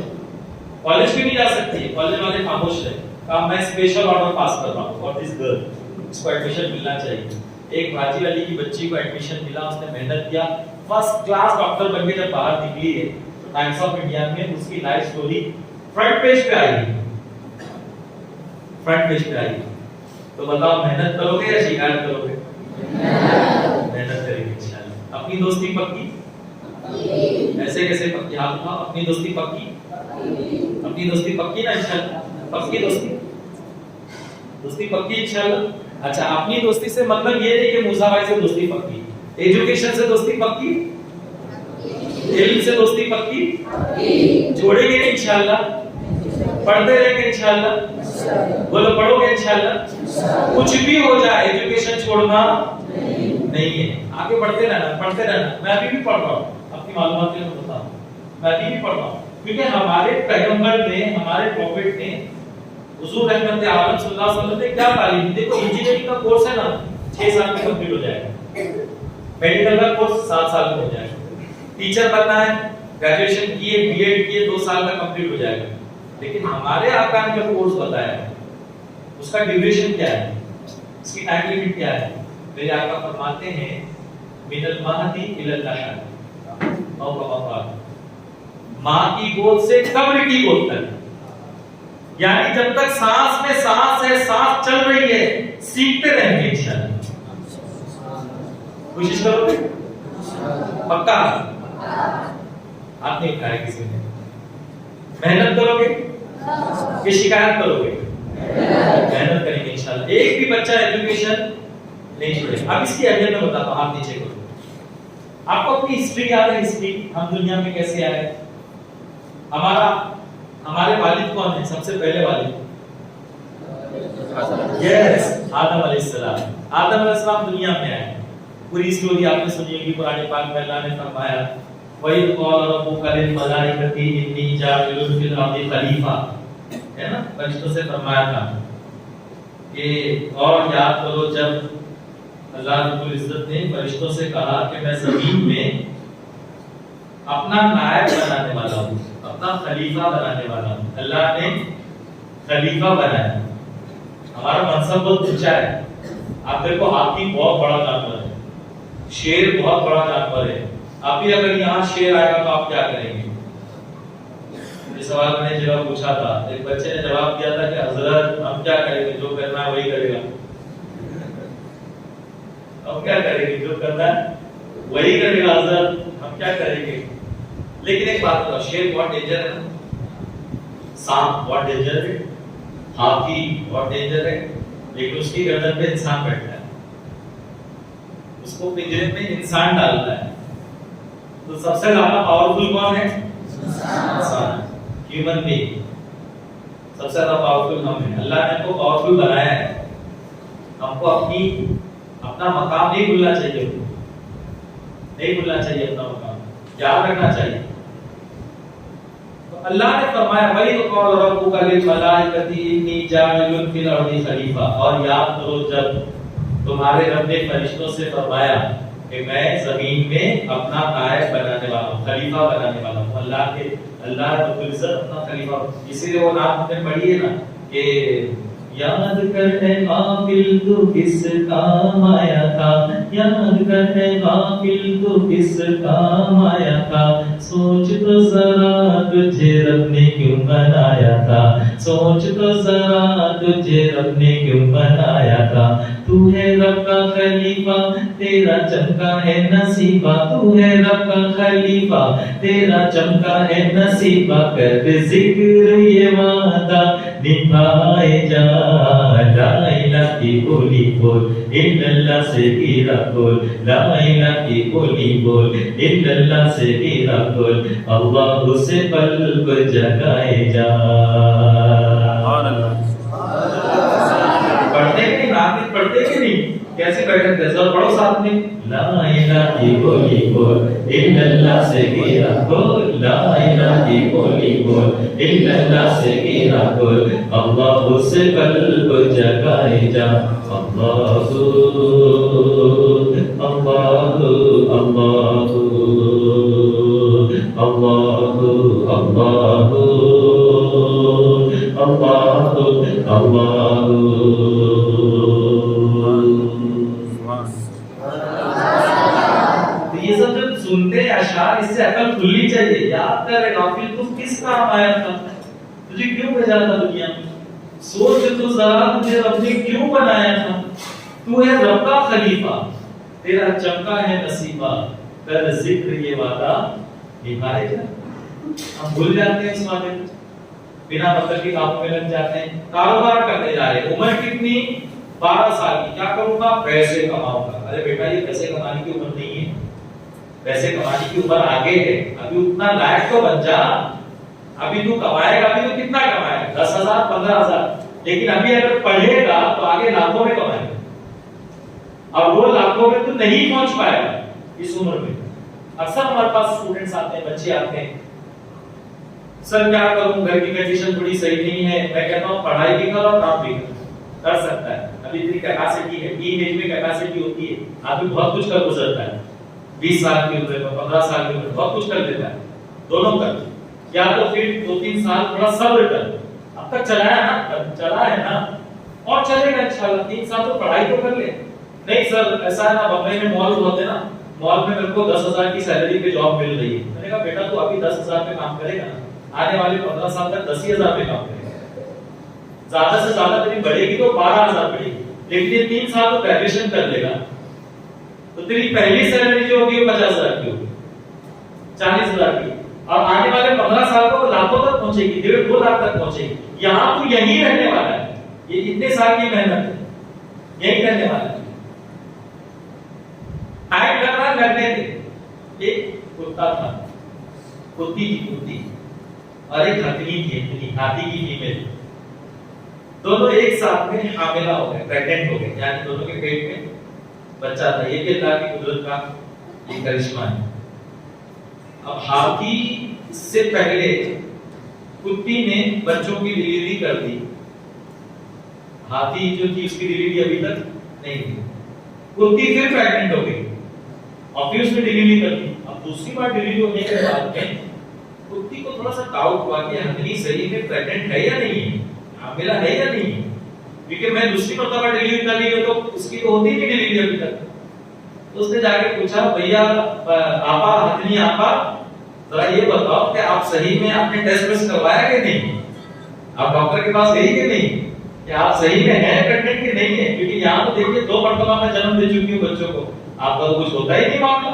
College भी नहीं जा सकती है। कॉलेज वाले खामोश रहे, कहा मैं स्पेशल ऑर्डर पास कर रहा हूँ फॉर दिस गर्ल, इसको एडमिशन मिलना चाहिए। एक बाजी वाली की बच्ची को एडमिशन मिला, उसने मेहनत किया, फर्स्ट क्लास डॉक्टर बनके जब बाहर निकली है तो टाइम्स ऑफ इंडिया में उसकी लाइफ स्टोरी फ्रंट पेज पे आई, फ्रंट पेज पे आई। तो बताओ मेहनत करोगे या शिकायत करोगे? मेहनत करेंगे इंशाल्लाह। अपनी दोस्ती पक्की? ऐसे कैसे पक्की? हाथ उठाओ। अपनी दोस्ती पक्की? अपनी दोस्ती पक्की ना इंशाल्लाह? पक्की दोस्ती, दोस्ती पक्की इंशाल्लाह। अच्छा, अपनी दोस्ती से मतलब ये नहीं कि मूसा भाई से दोस्ती पक्की, एजुकेशन से दोस्ती पक्की, इल्म से दोस्ती पक्की, जोड़ेंगे इंशाल्लाह, पढ़ते रहेंगे इंशाल्लाह, बोलो पढ़ोगे इंशाल्लाह। कुछ भी हो जाए एजुकेशन छोड़ना नहीं है, आगे बढ़ते रहना, पढ़ते रहना। मैं अभी भी पढ़ रहा हूँ, अपनी मालूमात के लिए बताऊं, मैं अभी भी पढ़ रहा हूँ, क्योंकि हमारे पैगंबर ने, हमारे प्रॉफिट ने, हुजूर रहमत आलम सल्लल्लाहु अलैहि वसल्लम ने क्या तालीम दी? देखो इंजीनियरिंग का कोर्स है ना 6 साल में कंप्लीट हो जाएगा, मेडिकल का कोर्स 7 साल में हो जाएगा, टीचर बनना है ग्रेजुएशन किए, बीएड किए 2 साल में कंप्लीट हो जाएगा। लेकिन हमारे आका ने जो कोर्स बताया है उसका ड्यूरेशन क्या है, इसकी टाइम लिमिट क्या है? मेरे आका फरमाते हैं मिनल महदी इलल लहद, और कमा मां की गोद से कब्र की गोद तक, यानी जब तक सांस में सांस है, सांस चल रही है, सीखते रहेंगे इंशाल्लाह। कोशिश करोगे? पक्का? हाथ नहीं उठाया किसी ने। मेहनत करोगे कि शिकायत करोगे? मेहनत करेंगे इंशाल्लाह। एक भी बच्चा एजुकेशन नहीं छोड़ेगा। अब इसकी अहमियत मैं बताता हूँ, हाथ नीचे करो। आपको अपनी हिस्ट्री याद है? हिस्ट्री, हम दुनिया में कैसे आए? हमारे वालिद कौन है? सबसे पहले वालिद यस आदम अलैहिस्सलाम। आदम अलैहिस्सलाम दुनिया में आए, पूरी स्टोरी आपने सुनी होगी कुरान पाक में। अल्लाह ने फरमाया वही क़ाल रब्बुका लिल मलाइकति इन्नी जाइलुन फिल अर्दि खलीफा, है ना? फरिश्तों से फरमाया था कि, और याद करो जब अल्लाह रब्बुल इज्जत ने फरिश्तों से कहा कि मैं जमीन में अपना नायब बनाने वाला हूँ, अपना खलीफा बनाने वाला हूँ। अल्लाह ने खलीफा बनाया। हमारा मनसब बहुत ऊंचा है। आप देखो हाथी बहुत बड़ा जानवर है, शेर बहुत बड़ा जानवर है। अभी अगर यहाँ शेर आएगा तो आप क्या करेंगे? ये सवाल मैंने जवाब पूछा था, एक बच्चे ने जवाब दिया था कि हजरत हम क्या करेंगे, जो करना है वही करेगा। हम क्या करेंगे, जो करना है वही करेगा हजरत, हम क्या करेंगे। लेकिन एक बात बताओ, शेर बहुत डेंजर है ना, सांप बहुत डेंजर है, हाथी बहुत डेंजर है, लेकिन उसकी गर्दन पे इंसान बैठता है, उसको पिंजरे में इंसान डालता है। तो सबसे ज्यादा पावरफुल कौन है? इंसान, ह्यूमन बीइंग। सबसे ज्यादा पावरफुल हम हैं। अल्लाह ने हमको पावरफुल बनाया है, हमको अपना मकाम नहीं भूलना चाहिए, नहीं भूलना चाहिए अपना मकाम, याद रखना चाहिए। तो अल्लाह ने फरमाया वही तो कौल रब्बुका लिल मलाइकति इन्नी जाइलुन फिल अर्दी खलीफा, और याद करो जब तुम्हारे रब ने फरिश्तों से फरमाया कि मैं जमीन में अपना नायब बनाने वाला हूं, खलीफा बनाने वाला हूं। अल्लाह रब्बुल इज्जत अपना खलीफा, इसीलिए वो नाम हमने पढ़ी है ना कि याद कर ए गाफिल तू किस काम आया था, याद कर ए गाफिल तू किस काम आया था, सोच तो जरा तुझे रब ने क्यों बनाया था, सोच तो जरा तुझे रब ने क्यों बनाया था। तू है रब का खलीफा, तेरा चमका है नसीबा, तू है रब का खलीफा, तेरा चमका है नसीबा, कर जिक्र ये वादा निभाए जा, ला इलाहा की बोली बोल, इल्लल्लाह से गिरा बोल, ला इलाहा की बोली बोल, इल्लल्लाह से गिरा बोल, अल्लाह से कल्ब जगाए जा। पढ़ते कि नहीं, रात पढ़ते कि नहीं, कैसे बैठे थे, सब पढ़ो साथ में, ला इलाहा की बोली बोल, इल्लल्लाह से गिरा बोल, ला इलाहा की बोली बोल, इल्लल्लाह से गिरा बोल, अल्लाह से कल्ब जगाए जा। अल्लाह अल्लाह अल्लाह अल्लाह अल्लाह अल्लाह। ये सब जब सुनते हैं अशार, इससे अकल खुलनी चाहिए। याद कर गाफिल तू किस काम आया था, तुझे क्यों भेजा था दुनिया में, सोच तो जरा तुझे रब ने क्यों बनाया था। तू है रब का खलीफा, तेरा चमका है नसीबा, कर जिक्र ये वादा निभाए जा। हम भूल जाते हैं इस वादे को, बिना मतलब के कामों में लग जाते हैं। कारोबार करने जा रहे, उम्र कितनी, 12 साल की, क्या करूंगा, पैसे कमाऊंगा। अरे बेटा ये पैसे कमाने की उम्र नहीं है, पैसे कमाने की उम्र आगे है, अभी उतना लायक तो बन जा। अभी तू कमाएगा, अभी तू कितना कमाएगा, 10,000 15,000, लेकिन अभी अगर पढ़ेगा तो आगे लाखों में कमाएगा, और वो लाखों में तू नहीं पहुंच पाएगा इस उम्र में। अक्सर हमारे पास स्टूडेंट्स आते हैं, बच्चे आते हैं, सर क्या करूं, घर की कंडीशन थोड़ी सही नहीं है। मैं कहता हूं पढ़ाई भी करो और काम भी कर सकता है, अभी इतनी कैपेसिटी है, टीन एज में कैपेसिटी होती है, आदमी बहुत कुछ कर गुजरता है। 20 साल की उम्र में, 15 साल की उम्र में बहुत कुछ कर लेता है, दोनों कर। या तो फिर 2-3 साल थोड़ा सब्र कर, अब तक चला है ना, और चलेगा इंशाल्लाह। 3 साल तो पढ़ाई तो कर ले। नहीं सर ऐसा है ना, बम्बई में मॉल होते ना, मॉल में मेरे को 10,000 की सैलरी पे जॉब मिल रही है। मैंने कहा बेटा तू अभी 10,000 पे काम करेगा ना, आने वाले 15 साल तक 10,000 पे काम करेगा, ज्यादा से ज्यादा तेरी बढ़ेगी तो 12,000 बढ़ेगी। लेकिन ये 3 साल तो ग्रेजुएशन कर लेगा तो तेरी पहली सैलरी जो होगी 50,000 की होगी, 40,000 की, और आने वाले 15 साल को लाखों तक पहुंचेगी, 1.5-2 लाख तक पहुंचेगी। यहाँ तू यही रहने वाला है, ये इतने साल की मेहनत है, यही रहने वाला है। टाइम लग रहा लगने दे। एक कुत्ता था, कुत्ती की कुत्ती, और एक हथनी थी, हाथी की फीमेल, दोनों एक साथ में हामिला हो गए, प्रेग्नेंट हो गए, यानी दोनों के पेट में बच्चा था। ये अल्लाह की कुदरत का एक करिश्मा है। अब हाथी से पहले कुत्ती ने बच्चों की डिलीवरी कर दी, हाथी जो थी उसकी डिलीवरी अभी तक नहीं हुई। कुत्ती फिर प्रेग्नेंट हो गई और फिर उसने डिलीवरी कर दी। अब दूसरी बार डिलीवरी होने के बाद में कुत्ती को थोड़ा सा डाउट हुआ कि हथनी सही में प्रेग्नेंट है या नहीं है, हामिला है या नहीं है, क्योंकि मैं दूसरी मर्तबा डिलीवरी कर ली है तो उसकी तो होती नहीं डिलीवरी अभी तक। तो उसने जाके पूछा भैया आपा, हथनी आपा, जरा ये बताओ कि आप सही में आपने टेस्ट करवाया कि नहीं, आप डॉक्टर के पास गए कि नहीं, कि आप सही में हैं प्रेग्नेंट कि नहीं है? क्योंकि यहाँ तो देखिए 2 मरतबा मैं जन्म दे चुकी हूँ बच्चों को, आपका तो कुछ होता ही नहीं मामला।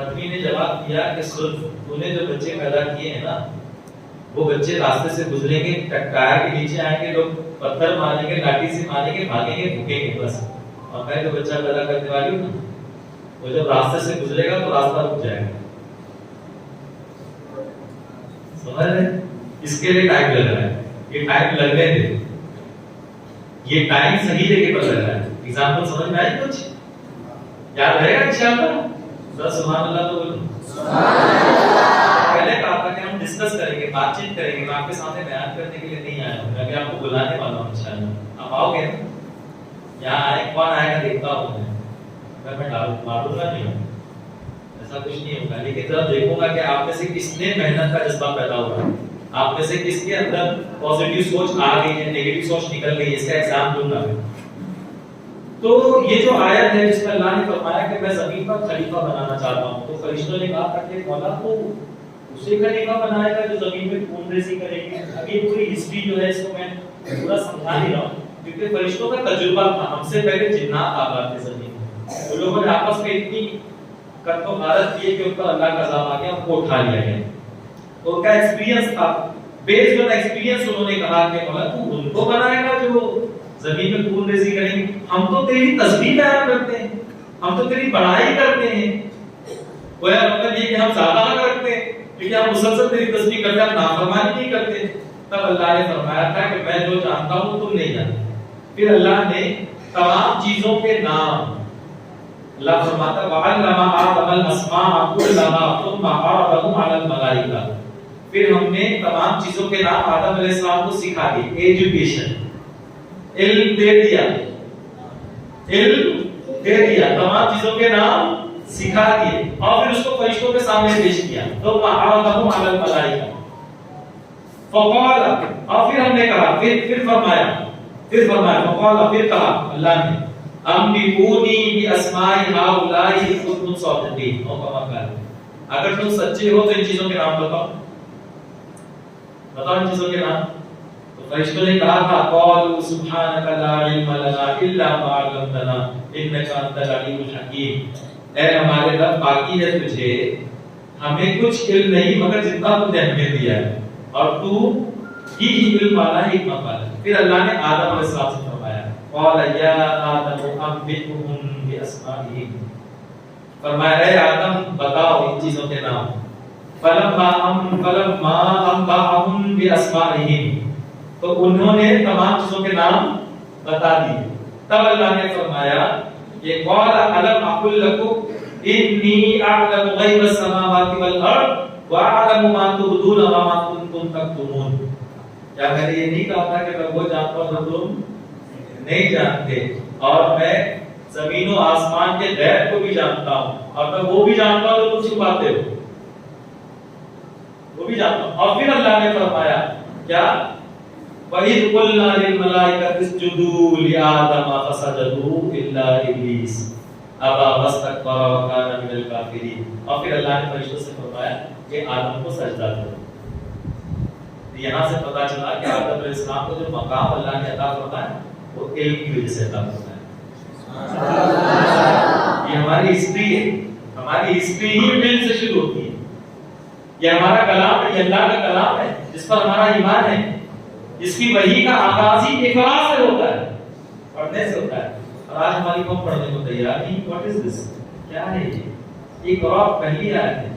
आदमी ने जवाब दिया कि सुन, तूने जो बच्चे पैदा किए हैं ना, वो बच्चे रास्ते से गुजरेंगे, टायर के नीचे आएंगे, लोग पत्थर मारेंगे, लाठी से मारेंगे, भागेंगे, भूखेंगे बस। और मैं जो बच्चा पैदा करने वाली हूँ ना, वो जब रास्ते से गुजरेगा तो रास्ता रुक जाएगा। समझ रहे? इसके लिए टाइम लग रहा है, ये टाइम लगने दे, ये टाइम सही जगह पर लग रहा है। एग्जाम्पल समझ में आई? कुछ याद रहेगा इंशाअल्लाह? सुभान अल्लाह तो बोलो। पहले कहा था कि हम डिस्कस करेंगे, बातचीत करेंगे, मैं आपके सामने बयान करने के लिए नहीं आया हूं, मैं भी आपको बुलाने वाला हूं इंशाअल्लाह। आप आओगे ना? यहाँ आए, कौन आएगा देखता हूं मैं मारूंगा नहीं हूं, ऐसा कुछ नहीं होगा, लेकिन जब देखूंगा कि आप में से किसने मेहनत का जज्बा पैदा हुआ, आप में से किसके अंदर पॉजिटिव सोच आ गई है, नेगेटिव सोच निकल गई है, इसका एग्जाम दूंगा मैं। तो ये जो आयत है जिसमें अल्लाह ने फरमाया कि मैं जमीन पर खलीफा बनाना चाहता हूं, तो फरिश्तों ने कहा था कि मौला तो उसे खलीफा बनाएगा जो जमीन में खून रेजी करेगी। अब ये पूरी हिस्ट्री जो है इसको मैं पूरा समझा नहीं रहा हूं, क्योंकि फरिश्तों का तजुर्बा था, हमसे पहले जिन्नात आबाद थे जमीन में, तो लोगों ने आपस में इतनी कत्तो गारत की कि उनका अल्लाह का अज़ाब आ गया, उनको उठा लिया गया। तो उनका एक्सपीरियंस था, बेस्ड ऑन एक्सपीरियंस उन्होंने कहा कि मौला तू उनको बनाएगा जो जमीन में खून रेजी करेंगे, हम तो तेरी तस्बीह बयान करते हैं, हम तो तेरी बड़ाई करते हैं, कोई मतलब ये कि हम ज्यादा हक रखते हैं क्योंकि हम मुसलसल तेरी तस्बीह करते हैं, हम नाफरमानी नहीं करते। तब अल्लाह ने फरमाया था कि मैं जो जानता हूं तुम नहीं जानते। फिर अल्लाह ने तमाम चीजों के नाम, अल्लाह फरमाता वअल्लमा आदमल अस्माअ कुल्लहा थुम्मा अरदहु अलल मलाइका, फिर हमने तमाम चीजों के नाम आदम अलैहिस्सलाम को सिखा दिए, एजुकेशन, इल्म दे दिया, इल्म दे दिया, तमाम चीजों के नाम सिखा दिए, और फिर उसको फरिश्तों के सामने पेश किया। तो मअरदहु अलल मलाइका फक़ाल, और फिर हमने कहा, फिर फरमाया फक़ाल, फिर कहा अल्लाह ने अम्बिऊनी बि अस्माइ हाउलाई इन कुंतुम सादिकीन, और कमा कर, अगर तुम सच्चे हो तो इन चीजों के नाम बताओ, बताओ इन चीजों के नाम। तो फरिश्तों ने कहा था क़ालू सुब्हानका ला इल्म लना इल्ला मा अल्लमतना इन्नका अंतल अलीमुल हकीम, ऐ हमारे रब बाकी है तुझे, हमें कुछ इल्म नहीं मगर जितना तुमने हमें दिया है, और तू ही इल्म वाला है, हिकमत वाला है। फिर अल्लाह ने आदम अलैहिस्सलाम से फरमाया क़ाल या आदम अम्बिउहुम बि अस्माइहिम, फरमाया ऐ आदम बताओ इन चीजों के नाम। फलम्मा अम्बाहुम बि अस्माइहिम, तो उन्होंने तमाम चीजों के नाम बता दिए। तब अल्लाह ने फरमाया ये क़ाल अलम अकुल लकुम इन्नी अअलमु गैबस समावाति वल अर्द व अअलमु मा तुबदून व मा कुंतुम तक्तुमून, क्या मैंने ये नहीं कहा था कि मैं वो जानता हूं जो तुम नहीं जानते, और मैं जमीन और आसमान के गैब को भी जानता हूं, और मैं वो भी जानता हूं जो तुम छुपाते हो, वो भी जानता हूं। और फिर अल्लाह ने फरमाया क्या वइद कुल्ना लिल मलाइकति इसजुदू लि आदम फसजदू इल्ला इब्लीस अबा वस्तकबरा व काना मिनल काफिरीन, और फिर अल्लाह ने फरिश्तों से फरमाया कि आदम को सजदा करो। तो यहां से पता चला कि आदम अलैहिस्सलाम को जो मकाम अल्लाह ने अता फरमाया वो इल्म की वजह से अता फरमाया। ये हमारी हिस्ट्री है, हमारी हिस्ट्री ही इल्म से शुरू होती है, ये हमारा कलाम है, ये अल्लाह का कलाम है जिस पर हमारा ईमान है, इसकी वही का आगाज ही इकरा से होता है, पढ़ने से होता है। और आज हमारी कौम पढ़ने को तैयार नहीं। व्हाट इज दिस, क्या है ये? इकरा पहली आयत है,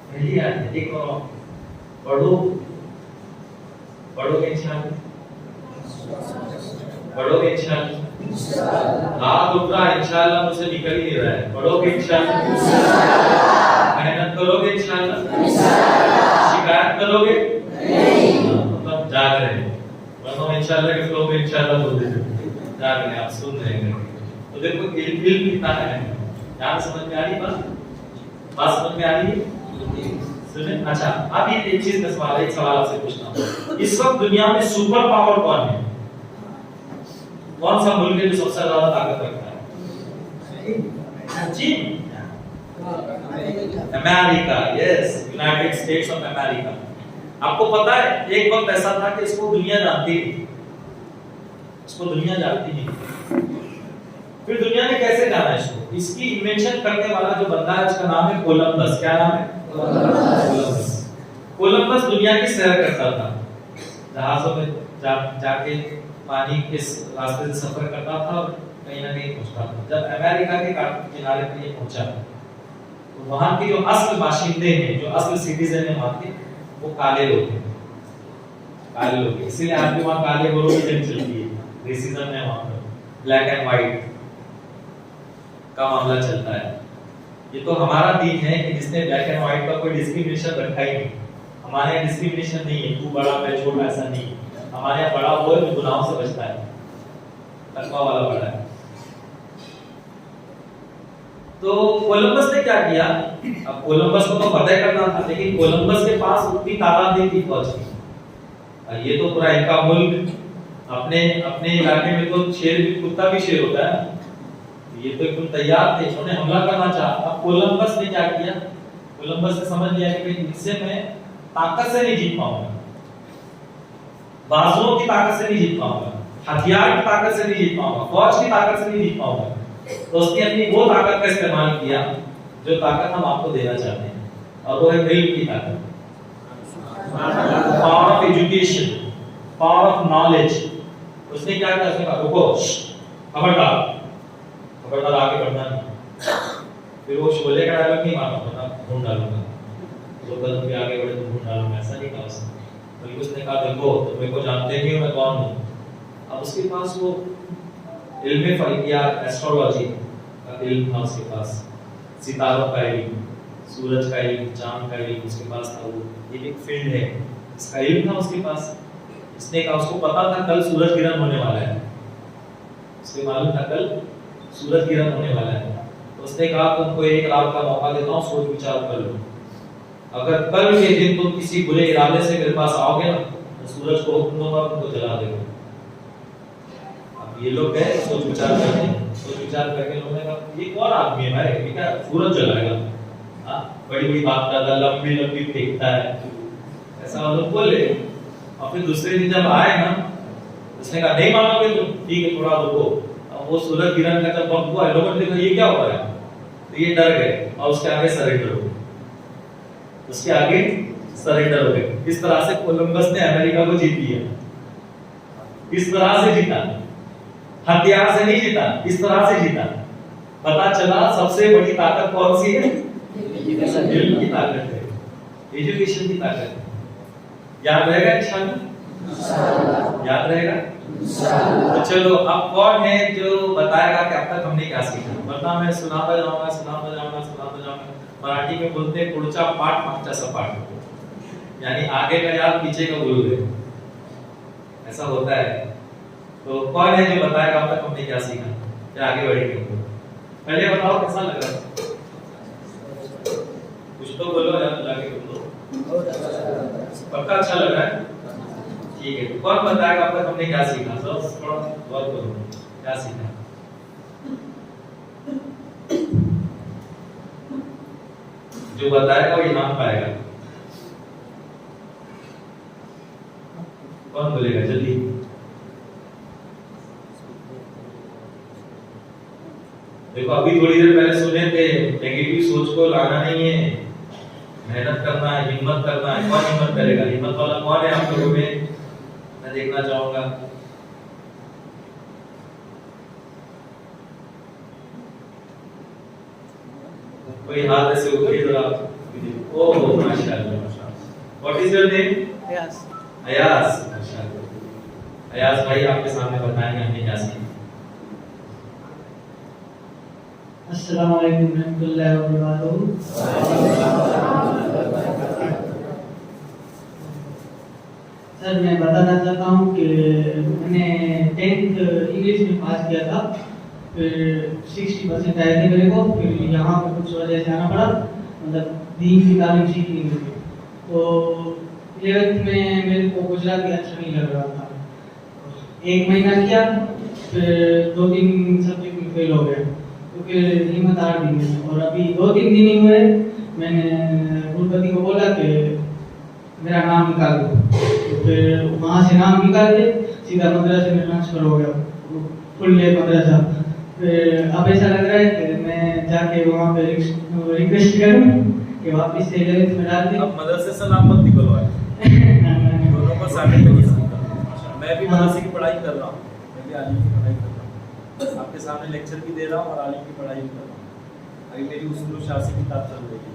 पहली आयत है, इकरा पढ़ो, पढ़ोगे इंशाअल्लाह, पढ़ोगे इंशाअल्लाह, हाथ उठ रहा है इंशाअल्लाह, मुझसे निकल ही नहीं रहा है, पढ़ोगे इंशाअल्लाह, मेहनत करोगे इंशाअल्लाह, शिकायत करोगे नहीं, मतलब जाग रहे हैं, मतलब इंशाअल्लाह के फ्लो में इंशाअल्लाह बोलते थे, जाग रहे हैं, आप सुन रहे हैं। तो देखो इल्म कितना है, यार समझ में आ रही बात समझ में आ रही है? सुने, अच्छा अब ये एक चीज का सवाल है, एक सवाल आपसे पूछना हूं, इस वक्त दुनिया में सुपर पावर कौन है? कौन सा मुल्क है जो सबसे ज्यादा ताकत रखता है? चीन। America, yes, United states of America. आपको पता है एक वक्त ऐसा था कि इसको दुनिया जानती थी, इसको दुनिया जानती नहीं। फिर दुनिया ने कैसे जाना इसको? इसकी इन्वेंशन करने वाला जो बंदा है उसका नाम है कोलंबस। क्या नाम है? कोलंबस। कोलंबस दुनिया की सैर करता था, जहाजों में जाके पानी के रास्ते से सफर करता था और कहीं ना कहीं पहुंचता था। जब अमेरिका के किनारे पे ये पहुंचा तो वहां के जो असल बाशिंदे हैं, जो असल सिटीजन है वहां के, वो काले लोग हैं, काले लोग। इसीलिए आज भी वहां काले गोरों की जंग चलती है, रेसिज्म है वहां पर, ब्लैक एंड व्हाइट का मामला चलता है। ये तो हमारा दीन है कि जिसने ब्लैक एंड व्हाइट का कोई डिस्क्रिमिनेशन रखा ही नहीं। हमारे यहाँ डिस्क्रिमिनेशन नहीं है, तू बड़ा मैं छोटा, ऐसा नहीं है। हमारे यहाँ बड़ा वो है जो गुनाहों से बचता है, तकवा वाला बड़ा है। तो कोलंबस ने क्या किया? अब कोलंबस को तो फतेह करना था, लेकिन कोलंबस के पास उतनी तादाद नहीं थी फौज की। ये तो पूरा इनका मुल्क, अपने अपने इलाके में तो शेर भी, कुत्ता भी शेर होता है, ये तो एकदम तैयार थे, उन्होंने हमला करना चाहा। अब कोलंबस ने क्या किया? कोलंबस ने समझ लिया कि इनसे मैं ताकत से नहीं जीत पाऊंगा, बाजुओं की ताकत से नहीं जीत पाऊंगा, हथियार की ताकत से नहीं जीत पाऊंगा, फौज की ताकत से नहीं जीत पाऊंगा। तो उसने अपनी वो ताकत का इस्तेमाल किया जो ताकत हम आपको देना चाहते हैं, और वो है इल्म की ताकत, power of education, power of knowledge. उसने क्या किया? उसने कहा रुको, खबरदार, खबरदार आगे बढ़ना नहीं। फिर वो शोले का डायलॉग नहीं मारा, वरना ढूंढ डालूंगा, जो कदम भी आगे बढ़े तो ढूंढ डालूंगा, ऐसा नहीं कहा उसने। बल्कि उसने कहा देखो तुम मेरे को जानते नहीं हो मैं कौन हूं। अब उसके पास वो इल्म फल्किया, एस्ट्रोलॉजी का इल्म था उसके पास, सितारों का इल्म, सूरज का इल्म, चांद का इल्म उसके पास था। वो ये एक फील्ड है, इसका इल्म था उसके पास। इसने कहा, उसको पता था कल सूरज ग्रहण होने वाला है, उसके मालूम था कल सूरज ग्रहण होने वाला है। तो उसने कहा तुमको एक रात का मौका देता हूँ, सोच विचार कर लो, अगर कल के दिन तुम किसी बुरे इरादे से मेरे पास आओगे ना तो सूरज को हुक्म दूंगा तुमको जला देगा। अब ये लोग गए सोच विचार करने, सोच विचार करके लोगों ने कहा ये कौन आदमी है भाई, ये क्या सूरज जलाएगा? हाँ, बड़ी बड़ी बात करता, लंबी लंबी फेंकता है, ऐसा लोग बोले। और फिर दूसरे दिन जब आए ना, उसने कहा नहीं मानोगे तुम, ठीक है थोड़ा रुको। अब वो सूरज गिरन का जब वक्त हुआ, लोगों ने देखा ये क्या हो रहा है, तो ये डर गए और उसके आगे सरेंडर हो गए, उसके आगे सरेंडर हो गए। इस तरह से कोलंबस ने अमेरिका को जीत लिया। इस तरह से जीता, हथियार से नहीं जीता, इस तरह से जीता। पता चला सबसे बड़ी ताकत कौन सी है? इल्म की ताकत है, एजुकेशन की ताकत है। याद रहेगा इंशाअल्लाह, याद रहेगा इंशाअल्लाह। तो चलो अब कौन है जो बताएगा कि अब तक हमने क्या सीखा? वरना मैं सुनाता जाऊंगा, सुनाता जाऊंगा, सुनाता जाऊंगा। मराठी में बोलते हैं पुढचा पाठ मागचा सपाट, यानी आगे का याद पीछे का भूल गए, ऐसा होता है। तो कौन है जो बताएगा अब तक हमने क्या सीखा, क्या आगे बढ़ेंगे? पहले बताओ कैसा लग रहा है, कुछ तो बोलो यार, लाके तुम तो पक्का अच्छा लग रहा है, ठीक है। तो कौन बताएगा अब तक हमने क्या सीखा? सब थोड़ा बहुत करो, क्या सीखा? जो बताएगा वो इनाम पाएगा। कौन बोलेगा जल्दी? देखो अभी थोड़ी देर पहले सुने थे नेगेटिव सोच को लाना नहीं है, मेहनत करना है, हिम्मत करना है। कौन हिम्मत करेगा? हिम्मत वाला कौन है आप लोगों में? मैं देखना चाहूंगा। कोई हाथ ऐसे उठाइए जरा। ओह माशाल्लाह, माशाल्लाह। What is your name? Ayaz. Ayaz, माशाल्लाह। अयास भाई आपके सामने बताएंगे हमने क्या सीखा। अस्सलाम वालेकुम रहमतुल्लाहि व बरकातहू। सर मैं बताना चाहता हूँ कि मैंने 10th इंग्लिश में पास किया था, फिर 60% आए थे मेरे को, फिर यहाँ पे कुछ वजह से आना पड़ा, मतलब दीन की तालीम सीखनी थी। तो 11th में मेरे को गुजराती अच्छा नहीं लग रहा था, 1 महीना किया, फिर 2-3 सब्जेक्ट में फेल हो गया। तो फिर हिम्मत हार दी मैंने। और अभी 2-3 दिन ही हुए मैंने कुलपति को बोला कि मेरा नाम निकाल दो, तो फिर वहाँ से नाम निकाल के सीधा मदरसे में ट्रांसफर हो गया, फुल डे मदरसा। फिर अब ऐसा लग रहा है कि मैं जाके वहाँ पे रिक्वेस्ट करूँ कि वापस से 11th में डाल दें। अब मदरसे से नाम मत निकलवाए, दोनों को साइमल्टेनियसली। मैं भी मदरसे की पढ़ाई कर रहा हूँ, मैं भी आलिम की पढ़ाई कर रहा हूँ, आपके सामने लेक्चर भी दे रहा हूँ और आलिम की पढ़ाई भी कर रहा हूँ। अभी मेरी उसूल शासी किताब चल रही है,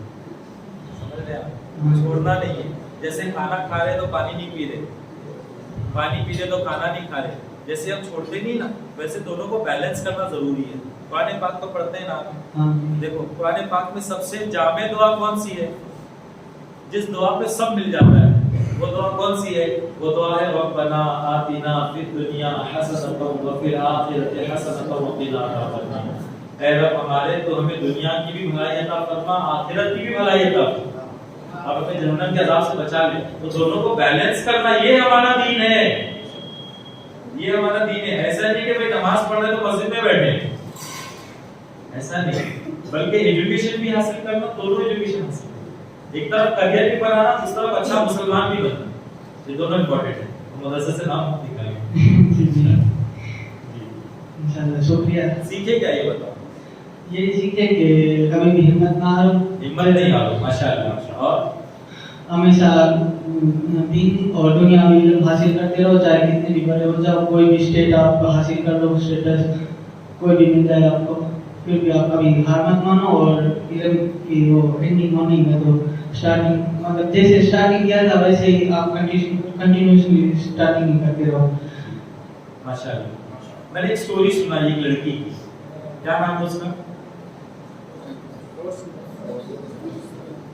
समझ रहे आप? छोड़ना नहीं है। जैसे खाना खा रहे तो पानी नहीं पी रहे, पानी पी रहे तो खाना नहीं खा रहे, जैसे हम छोड़ते नहीं ना, वैसे दोनों को बैलेंस करना जरूरी है। कुरान पाक तो पढ़ते हैं ना आप? देखो कुरान पाक में सबसे जामे दुआ कौन सी है? जिस दुआ पे सब मिल जाता है, वो दुआ कौन सी है? वो दुआ है रब्बना आतिना फिद दुनिया हसनतन व फिल आखिरति हसनतन व क़िना अज़ाबन्नार। ऐ रब हमारे तो हमें दुनिया की भी भलाई अता फरमा, आखिरत की भी भलाई अता फरमा, अब हमें जहन्नम के अज़ाब से बचा ले। तो दोनों को बैलेंस करना ये हमारा दीन है, ये हमारा दीन है। ऐसा नहीं कि भाई नमाज पढ़ रहे तो मस्जिद में बैठे, ऐसा नहीं, बल्कि एजुकेशन भी हासिल करना, दोनों एजुकेशन हासिल करना, एक तरफ करियर भी बनाना, दूसरी तरफ अच्छा मुसलमान भी बनना, ये दोनों इंपॉर्टेंट है। तो मदरसे से नाम मत निकालिए। इंशाल्लाह शुक्रिया। सीखे क्या ये बताओ? ये सीखे कि कभी भी हिम्मत ना हारो, हिम्मत नहीं हारो, माशाअल्लाह। और हमेशा दीन और दुनियावी इल्म हासिल करते रहो, चाहे कितने भी बड़े हो जाओ। कोई भी स्टेट आप हासिल कर लो, स्टेटस कोई भी मिल जाए आपको, फिर भी आप कभी हार मत मानो। और इल्म की वो एंडिंग मॉर्निंग है, तो स्टार्टिंग मतलब जैसे स्टार्टिंग किया था वैसे ही आप कंटिन्यूअसली स्टार्टिंग ही करते रहो। माशाअल्लाह। मैंने एक स्टोरी सुना एक लड़की की, क्या नाम है उसका?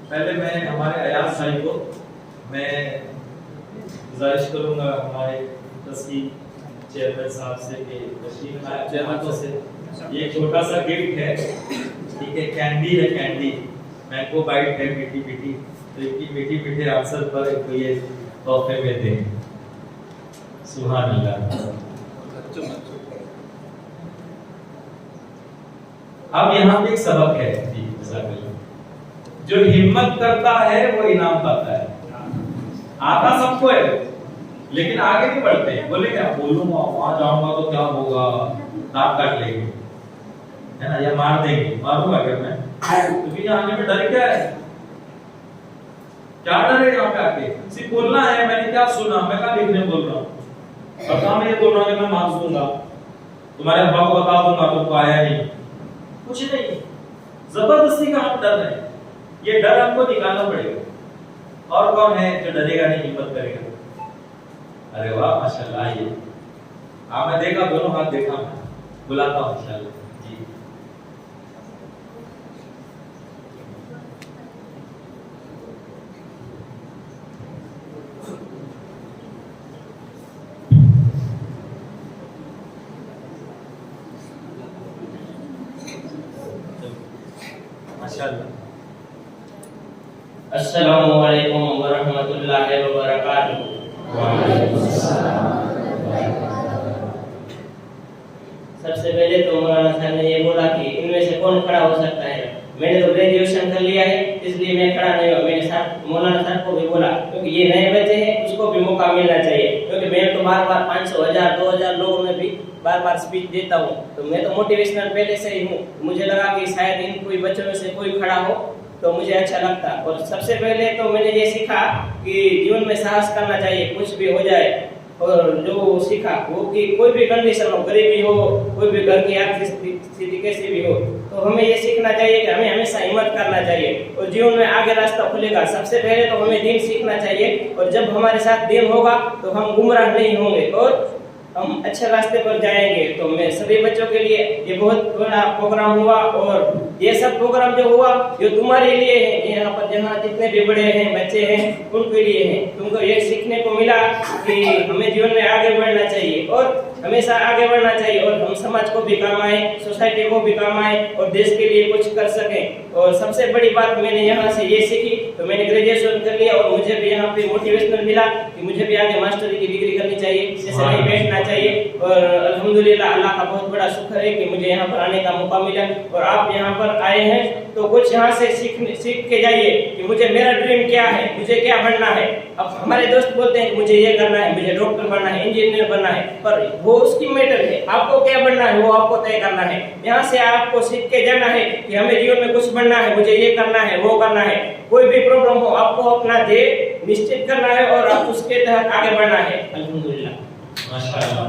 पहले मैं हमारे अयाज भाई को मैं गुजारिश करूंगा, हमारे ट्रस्टी चेयरमैन साहब से कि तशरीफ लाए चेयरमैन से, ये छोटा सा गिफ्ट है, ठीक है, कैंडी है, कैंडी मैंगो बाइट है, मीठी मीठी, तो इनकी मीठी मीठे आंसर पर एक ये तोहफे में दें। सुभान अल्लाह। अब यहाँ पे एक सबक है जी, जो हिम्मत करता है वो इनाम पाता है। आता सबको है लेकिन आगे नहीं बढ़ते, बोले क्या बोलूंगा वहां जाऊंगा तो क्या होगा, दांत काट लेंगे, है ना, या मार देंगे, मारूंगा क्या मैं? क्योंकि आने में डर क्या है? क्या डर है यहाँ पे आके? सिर्फ बोलना है, मैंने क्या सुना, मैं क्या लिखने बोल रहा हूँ, पता मैं ये बोल रहा हूँ कि मैं मार दूंगा, तुम्हारे अब्बा को बता दूंगा, तुमको आया नहीं, कुछ नहीं, जबरदस्ती का हम डर रहे हैं। ये डर हमको निकालना पड़ेगा। और कौन है जो डरेगा नहीं, हिम्मत करेगा? अरे वाह माशाल्लाह। ये मैं देखा, दोनों हाथ देखा, मैं बुलाता हूँ इंशाल्लाह जी। माशाल्लाह। अस्सलामु अलैकुम व रहमतुल्लाहि व बरकातुहू। सबसे पहले तो मौलाना साहब ने ये बोला कि इनमें से कौन खड़ा हो सकता है। मैंने तो ग्रेजुएशन कर लिया है, इसलिए मैं खड़ा नहीं हुआ। मैंने साहब मौलाना साहब को भी बोला, क्योंकि ये नए बच्चे हैं, उसको भी मौका मिलना चाहिए, क्योंकि मैं तो बार-बार 500, 1000, 2000 लोगों में भी बार-बार स्पीच देता हूँ, तो मैं तो मोटिवेशनल पहले से ही हूँ। मुझे लगा कि शायद इन कोई बच्चों में से कोई खड़ा हो तो मुझे अच्छा लगता। और सबसे पहले तो मैंने ये सीखा कि जीवन में साहस करना चाहिए, कुछ भी हो जाए। और जो सीखा वो कि कोई भी कंडीशन हो, गरीबी हो, कोई भी घर की आर्थिक स्थिति कैसी भी हो, तो हमें ये सीखना चाहिए कि हमें हमेशा हिम्मत करना चाहिए और जीवन में आगे रास्ता खुलेगा। सबसे पहले तो हमें दीन सीखना चाहिए, और जब हमारे साथ दीन होगा तो हम गुमराह नहीं होंगे और हम अच्छे रास्ते पर जाएंगे। तो मैं सभी बच्चों के लिए ये बहुत बड़ा प्रोग्राम हुआ, और ये सब प्रोग्राम जो हुआ जो तुम्हारे लिए है, यहाँ पर जहाँ जितने भी बड़े हैं बच्चे हैं उनके लिए है। तुमको ये सीखने को मिला कि हमें जीवन में आगे बढ़ना चाहिए और हमेशा आगे बढ़ना चाहिए, और हम समाज को भी काम आए, सोसाइटी को भी काम आए और देश के लिए कुछ कर सकें। और सबसे बड़ी बात मैंने यहाँ से ये सीखी तो मैंने ग्रेजुएशन कर लिया और मुझे भी यहाँ पे मोटिवेशनल मिला कि मुझे भी आगे मास्टरी की डिग्री करनी चाहिए, जैसे नहीं बैठना चाहिए। और अल्हम्दुलिल्लाह अल्लाह का बहुत बड़ा शुक्र है कि मुझे यहाँ पर आने का मौका मिला और आप यहाँ पर आए हैं तो कुछ यहाँ से सीख के जाइए कि मुझे मेरा ड्रीम क्या है, मुझे क्या बनना है। अब हमारे दोस्त बोलते हैं कि मुझे ये करना है, मुझे डॉक्टर बनना है, इंजीनियर बनना है, पर वो उसकी मैटर है, आपको क्या बनना है वो आपको तय करना है। यहाँ से आपको सीख के जाना है कि हमें जीवन में कुछ बनना है, मुझे ये करना है, वो करना है। कोई भी प्रॉब्लम हो आपको अपना ध्येय निश्चित करना है और आप उसके तहत आगे बढ़ना है। अल्हम्दुलिल्लाह, माशाअल्लाह।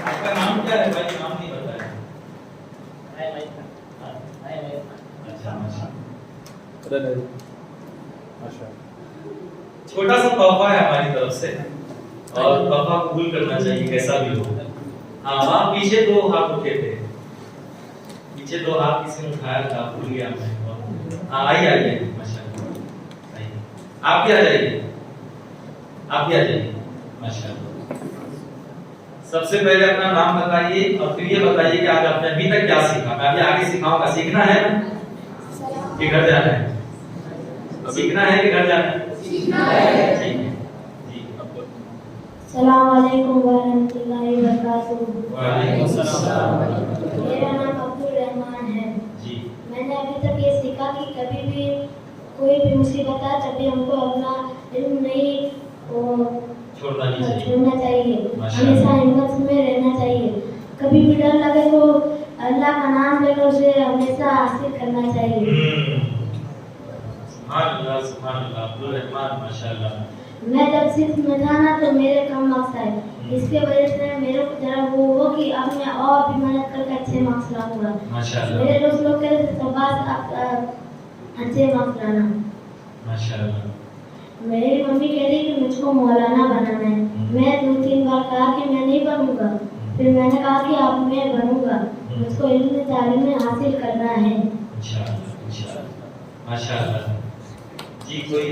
आपका नाम क्या है भाई? नाम नहीं बताया। अच्छा माशाअल्लाह। छोटा सा तोहफा है हमारी तरफ से और तोहफा कबूल करना चाहिए कैसा भी हो। हाँ, वहाँ पीछे दो हाथ उठे थे, पीछे दो हाथ किसी ने उठाया था, भूल गया मैं। हाँ, आइए माशाअल्लाह, आइए आप भी आ जाइए, आप भी आ जाइए माशाअल्लाह। सबसे पहले अपना नाम बताइए और फिर ये बताइए कि आज आपने अभी तक क्या सीखा। मैं अभी आगे सिखाऊंगा, सीखना है कि घर जाना है? सीखना है कि घर जाना है? सीखना है। ठीक है जी। अस्सलाम वालेकुम वरहमतुल्लाहि वबरकातुहू। वालेकुम सलाम। मेरा नाम अब्दुल रहमान है जी। मैंने अभी तक ये सीखा कि कभी भी कोई भी मुसीबत आए तभी हमको अपना इल्म नहीं छोड़ना नहीं चाहिए। छोड़ना चाहिए, माशाअल्लाह। हमेशा हिम्मत में रहना चाहिए। कभी भी डर लगे तो अल्लाह का नाम लेकर उसे हमेशा हासिल करना चाहिए। सुभान अल्लाह अब्दुल रहमान माशाअल्लाह। मैं जब सिक्स में था ना तो मेरे कम मार्क्स आए, इसके वजह से मेरे को जरा वो हुआ कि अब मैं और भी मेहनत करके अच्छे मार्क्स लाऊंगा। माशाअल्लाह। मेरे दोस्त लोग कह रहे थे शाबाश आप अच्छे मार्क्स लाना। माशाअल्लाह। मेरी मम्मी कह रही कि मुझको मौलाना बनाना है। मैं 2-3 बार कहा कि मैं नहीं बनूंगा, फिर मैंने कहा कि अब मैं बनूंगा, मुझको इल्म तालीम हासिल करना है। इंशाअल्लाह इंशाअल्लाह माशाअल्लाह। जी कोई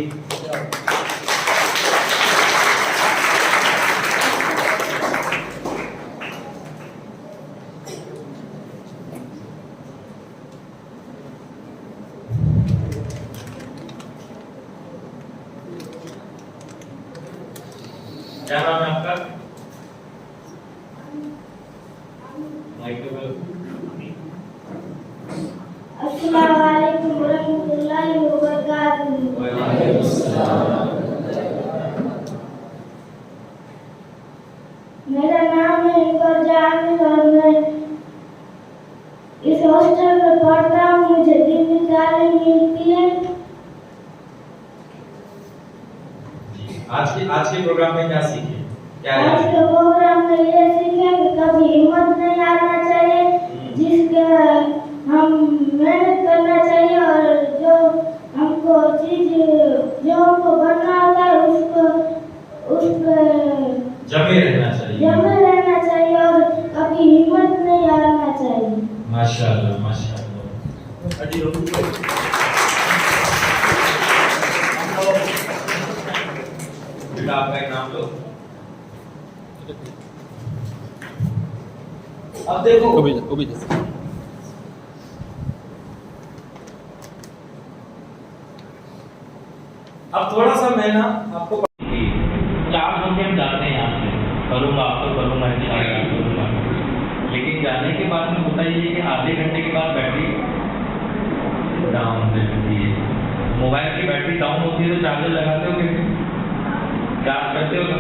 क्या नाम है आपका? अस्सलाम वालेकुम वरहमतुल्लाहि वबरकातुहू। मेरा नाम है इकबाल जामिल और मैं इस हॉस्टल में पढ़ता हूँ। मुझे दीनी तालीम मिलती है। आज के प्रोग्राम में क्या सीखे? क्या है? आज के प्रोग्राम में ये सीखे कि कभी हिम्मत नहीं हारना चाहिए, जिसके हम मेहनत करना चाहिए और जो हमको चीज जो हमको बनना होता है उस पर जमे रहना चाहिए। जमे रहना चाहिए और कभी हिम्मत नहीं हारना चाहिए। माशाअल्लाह माशाअल्लाह। बेटा आपका एक नाम लो। अब देखो अब थोड़ा सा मैं ना आपको 4 घंटे हम जाते हैं यहाँ से, करूँगा आपको करूँगा इंशाअल्लाह करूँगा, लेकिन जाने के बाद में होता ये कि आधे घंटे के बाद बैटरी डाउन हो जाती है। मोबाइल की बैटरी डाउन होती है तो चार्जर लगाते हो कैसे? चार्ज करते हो ना,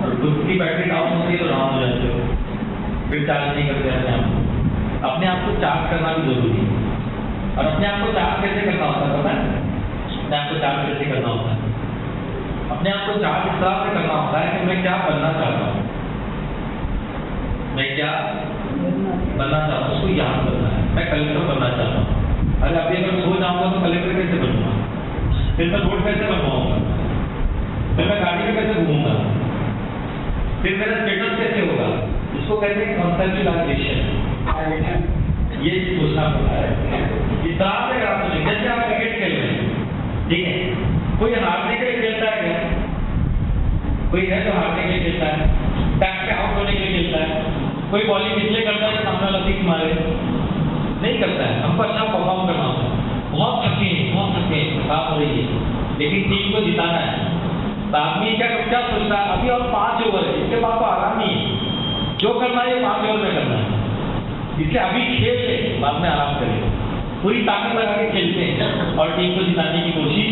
और खुद की बैटरी डाउन होती है तो डाउन हो जाते हो, फिर चार्ज नहीं करते अपने आप को चार्ज करना भी जरूरी है। और अपने आप को चार्ज कैसे करना होता है पता है? अपने आप को चार्ज कैसे करना होता है? अपने आप को चार्ज इस तरह से करना होता है कि मैं क्या बनना चाहता हूँ, मैं क्या बनना चाहता हूँ, उसको याद करना है। मैं कलेक्टर बनना चाहता हूँ। अरे अभी अगर सो जाऊँगा तो कलेक्टर कैसे बनूंगा? फिर मैं रोड कैसे बनवाऊंगा? फिर मैं गाड़ी में कैसे घूमूंगा? फिर मेरा स्टेटस कैसे होगा? इसको कहते हैं कंसेप्चुअलाइजेशन। ये सोचना पड़ता है। इस तरह से अगर आप सोचेंगे, जैसे आप क्रिकेट खेल रहे हैं, ठीक है, कोई हारने के लिए खेलता है क्या? कोई है जो हारने के लिए खेलता है? बैट पे आउट होने के लिए खेलता है? कोई बॉलिंग इसलिए करता है कि सामने वाला सिक्स मारे? नहीं करता है, हमको अच्छा परफॉर्म करना होता है। बहुत थके थकान हो रही है, लेकिन टीम को जिताना है, तो आदमी क्या सोचता है, अभी और 5 ओवर है, इसके बाद तो आराम नहीं है, जो करना है 5 ओवर में करना है, इसलिए अभी खेल ले, बाद में आराम करें। पूरी ताकत लगा के खेलते हैं और टीम को जिताने की कोशिश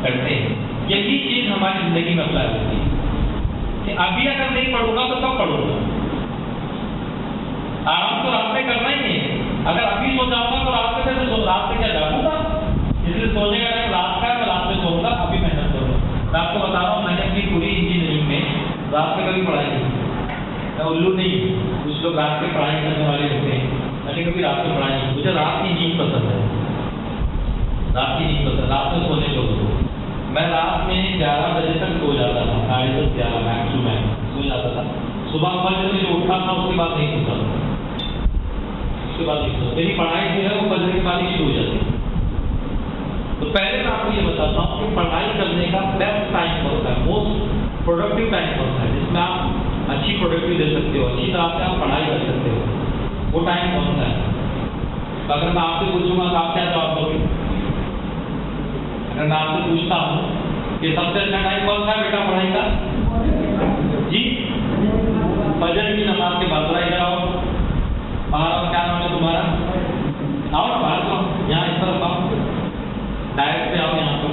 करते हैं। यही चीज हमारी जिंदगी में अप्लाई होती है कि अभी अगर नहीं पढ़ूंगा तो कब पढ़ूंगा। आराम तो रात में करना ही है, अगर अभी सो जाऊंगा तो रात में क्या जागूंगा, इसलिए सोने का टाइम रात का है, मैं रात में सोऊंगा, अभी मेहनत करूंगा। मैं आपको बता रहा हूँ, मैंने अपनी पूरी इंजीनियरिंग में रात में कभी पढ़ाई नहीं, मैं उल्लू नहीं, कुछ लोग रात में पढ़ाई करने वाले होते हैं, मैंने कभी रात में पढ़ाई नहीं। मुझे रात की नींद पसंद है, रात की नींद पसंद, रात में सोने लोगों को। मैं रात में 11 बजे तक सो जाता था, 10:30 11 मैक्स टू मैक्स सो जाता था। सुबह 5 बजे जो उठा था उसके बाद नहीं सोता, उसके बाद नहीं सोता। मेरी पढ़ाई जो है वो 5 बजे के बाद ही शुरू हो जाती है। तो पहले मैं आपको ये बताता हूँ कि पढ़ाई करने का बेस्ट टाइम होता है, मोस्ट प्रोडक्टिव टाइम होता है, जिसमें आप अच्छी प्रोडक्टिव दे सकते हो, अच्छी तरह से आप पढ़ाई कर सकते हो। वो टाइम कौन सा है? तो अगर मैं आपसे पूछूंगा तो आप क्या जवाब दोगे? अगर मैं आपसे पूछता हूँ कि सबसे अच्छा टाइम कौन सा है बेटा पढ़ाई का? जी, फजर की नमाज के बाद। इधर आओ, बाहर, क्या नाम है तुम्हारा? आओ बाहर, तो यहाँ इस तरफ आओ, डायरेक्ट पे आओ यहाँ पर।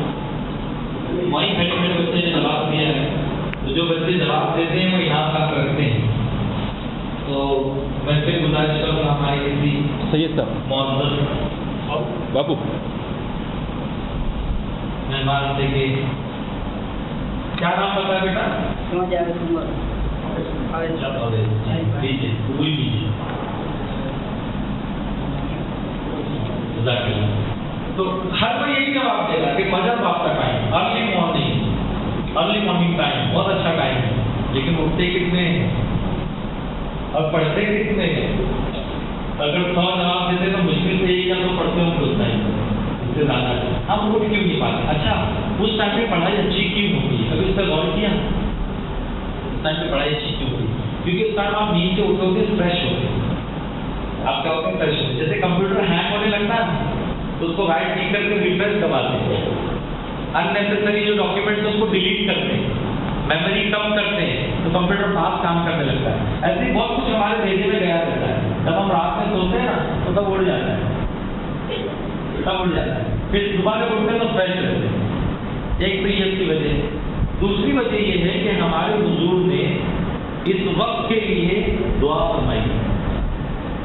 वहीं खड़े खड़े बच्चे ने जवाब दिया है, तो जो बच्चे जवाब देते हैं वो यहाँ तक रखते हैं। तो मैं फिर गुजारिश करूँगा हमारे किसी सैयद साहब मोहम्मद बाबू मेहमान से के क्या नाम पता है बेटा? लीजिए, पूरी लीजिए। तो हर कोई यही जवाब देगा कि फजर आपका टाइम, अर्ली मॉर्निंग टाइम बहुत अच्छा टाइम है, लेकिन उठते कितने हैं और पढ़ते कितने हैं? अगर 100 जवाब देते तो मुश्किल से एक या तो पढ़ते होंगे उतना ही, इससे ज्यादा हम उठ क्यों नहीं पाते? अच्छा, उस टाइम पे पढ़ाई अच्छी क्यों होती है? अभी इस पर गौर किया? उस टाइम पे पढ़ाई अच्छी क्यों होती है? क्योंकि उस टाइम आप नींद से उठोगे फ्रेश होगे, आप क्या होते हैं फ्रेश होते। जैसे कंप्यूटर हैंग होने लगता है तो उसको राइट क्लिक करके रिफ्रेश दबाते हैं, अननेसेसरी जो डॉक्यूमेंट्स उसको डिलीट करते हैं, मेमोरी कम करते हैं, तो कंप्यूटर फास्ट काम करने लगता है। ऐसे ही बहुत कुछ हमारे भेजे में गया रहता है। जब हम रात में सोते हैं ना तो तब उड़ जाता है, फिर सुबह जब उठते हैं तो फ्रेश रहते हैं। एक तो ये इसकी वजह। दूसरी वजह ये है कि हमारे बुजुर्ग ने इस वक्त के लिए दुआ फरमाई,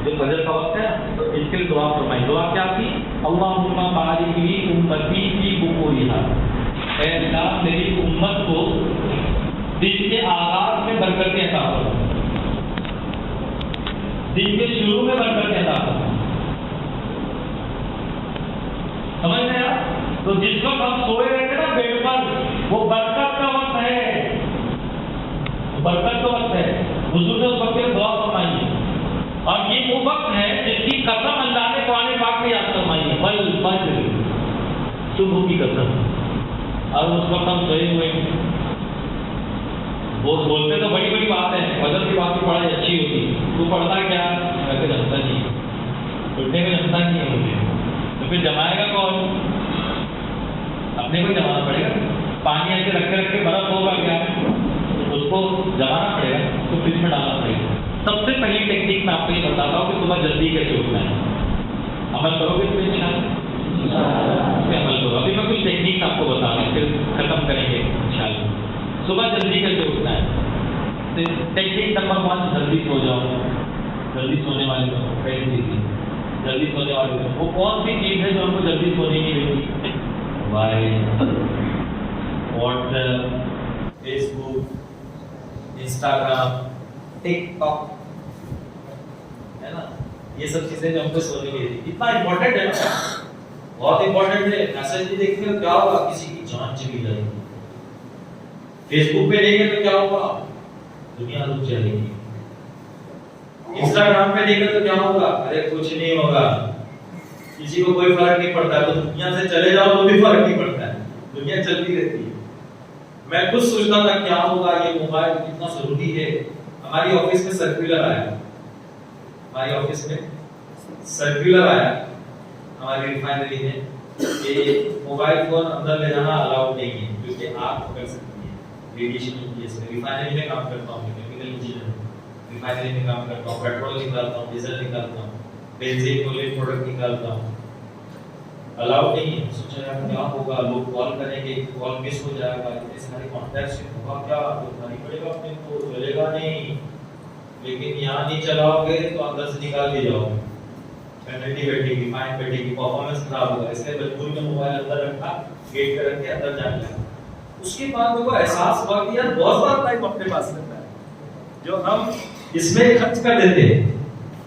जो फजर का वक्त है तो इसके लिए दुआ फरमाई। दुआ क्या थी? अल्लाहुम्मा बारिक ली उम्मती फी बुकूरिहा, ऐ अल्लाह मेरी उम्मत को दिन के आगाज में बरकतें अता फरमा, दिन के शुरू में बरकतें अता फरमा। समझ रहे हैं आप? तो जिस वक्त हम सोए रहते ना बेड पर, वो बरकत का वक्त है, बरकत का वक्त है। हुजूर ने उस वक्त में दुआ फरमाई है, और ये वो वक्त है जिसकी कसम अल्लाह ने कुरान पाक में याद फरमाई है, वल फज्र, सुबह की कसम। और उस वक्त हम सोए हुए हैं। वो बोलते तो बड़ी बड़ी बात है, फजर की बात की पढ़ाई अच्छी होती, तू पढ़ता क्या? वैसे जमता नहीं, उठने में जमता नहीं है मुझे, तो फिर जमाएगा कौन? अपने को जमाना पड़ेगा। पानी ऐसे रखे रखे बर्फ होगा क्या, उसको जमाना पड़ेगा, तो फ्रिज में डालना पड़ेगा। सबसे पहली टेक्निक मैं आपको ये बताता हूँ कि सुबह जल्दी कैसे उठना है। अमल करोगे तो इंशाअल्लाह अमल करो। अभी मैं कुछ टेक्निक आपको बता रहा हूँ, फिर खत्म करेंगे इंशाअल्लाह। सुबह जल्दी कैसे उठना है? तो टेक्निक नंबर 1, जल्दी सो जाओ। जल्दी सोने वाले को पहली चीज, जल्दी सोने वाले को वो कौन सी चीज है जो हमको जल्दी सोने की देती? Mobile, WhatsApp, Facebook, Instagram, TikTok, है ना, ये सब चीजें जो हमको सोने की देती। कितना इंपॉर्टेंट है ना, बहुत इंपॉर्टेंट है। मैसेज भी देखते हो क्या होगा? किसी की जान चली जाएगी। फेसबुक पे देखें तो क्या होगा? दुनिया रुक जाएगी। इंस्टाग्राम पे देखें तो क्या होगा? अरे कुछ नहीं होगा, किसी को कोई फर्क नहीं पड़ता। तो दुनिया से चले जाओ तो भी फर्क नहीं पड़ता है, दुनिया चलती रहती है। मैं खुद सोचता था क्या होगा, ये मोबाइल कितना जरूरी है। हमारी ऑफिस में सर्कुलर आया, हमारी ऑफिस में सर्कुलर आया हमारी रिफाइनरी में कि मोबाइल फोन अंदर ले जाना अलाउड नहीं है क्योंकि आग पकड़ सकती है रेडिएशन की। इसमें रिफाइनरी में काम करता हूँ, केमिकल इंजीनियर रिफाइनरी में काम करता हूँ, पेट्रोल निकालता हूँ, डीजल निकालता हूँ, बेंजीन ऑयल प्रोडक्ट निकालता हूँ। अलाउड नहीं है। सोचा यार क्या होगा, लोग कॉल करेंगे, कॉल मिस हो जाएगा, इतने सारे कॉन्टैक्ट्स होगा, क्या करना पड़ेगा अपने को, चलेगा नहीं। लेकिन यहाँ नहीं चलाओगे तो अंदर से निकाल के जाओगे, पेनल्टी बैठेगी, फाइन बैठेगी, परफॉर्मेंस खराब होगा। इसलिए मजबूर में मोबाइल अंदर रखा, गेट पे रख के अंदर जाने लगा। उसके बाद मेरे को एहसास हुआ कि यार बहुत सारा टाइम अपने पास रहता है जो हम इसमें खर्च कर देते हैं,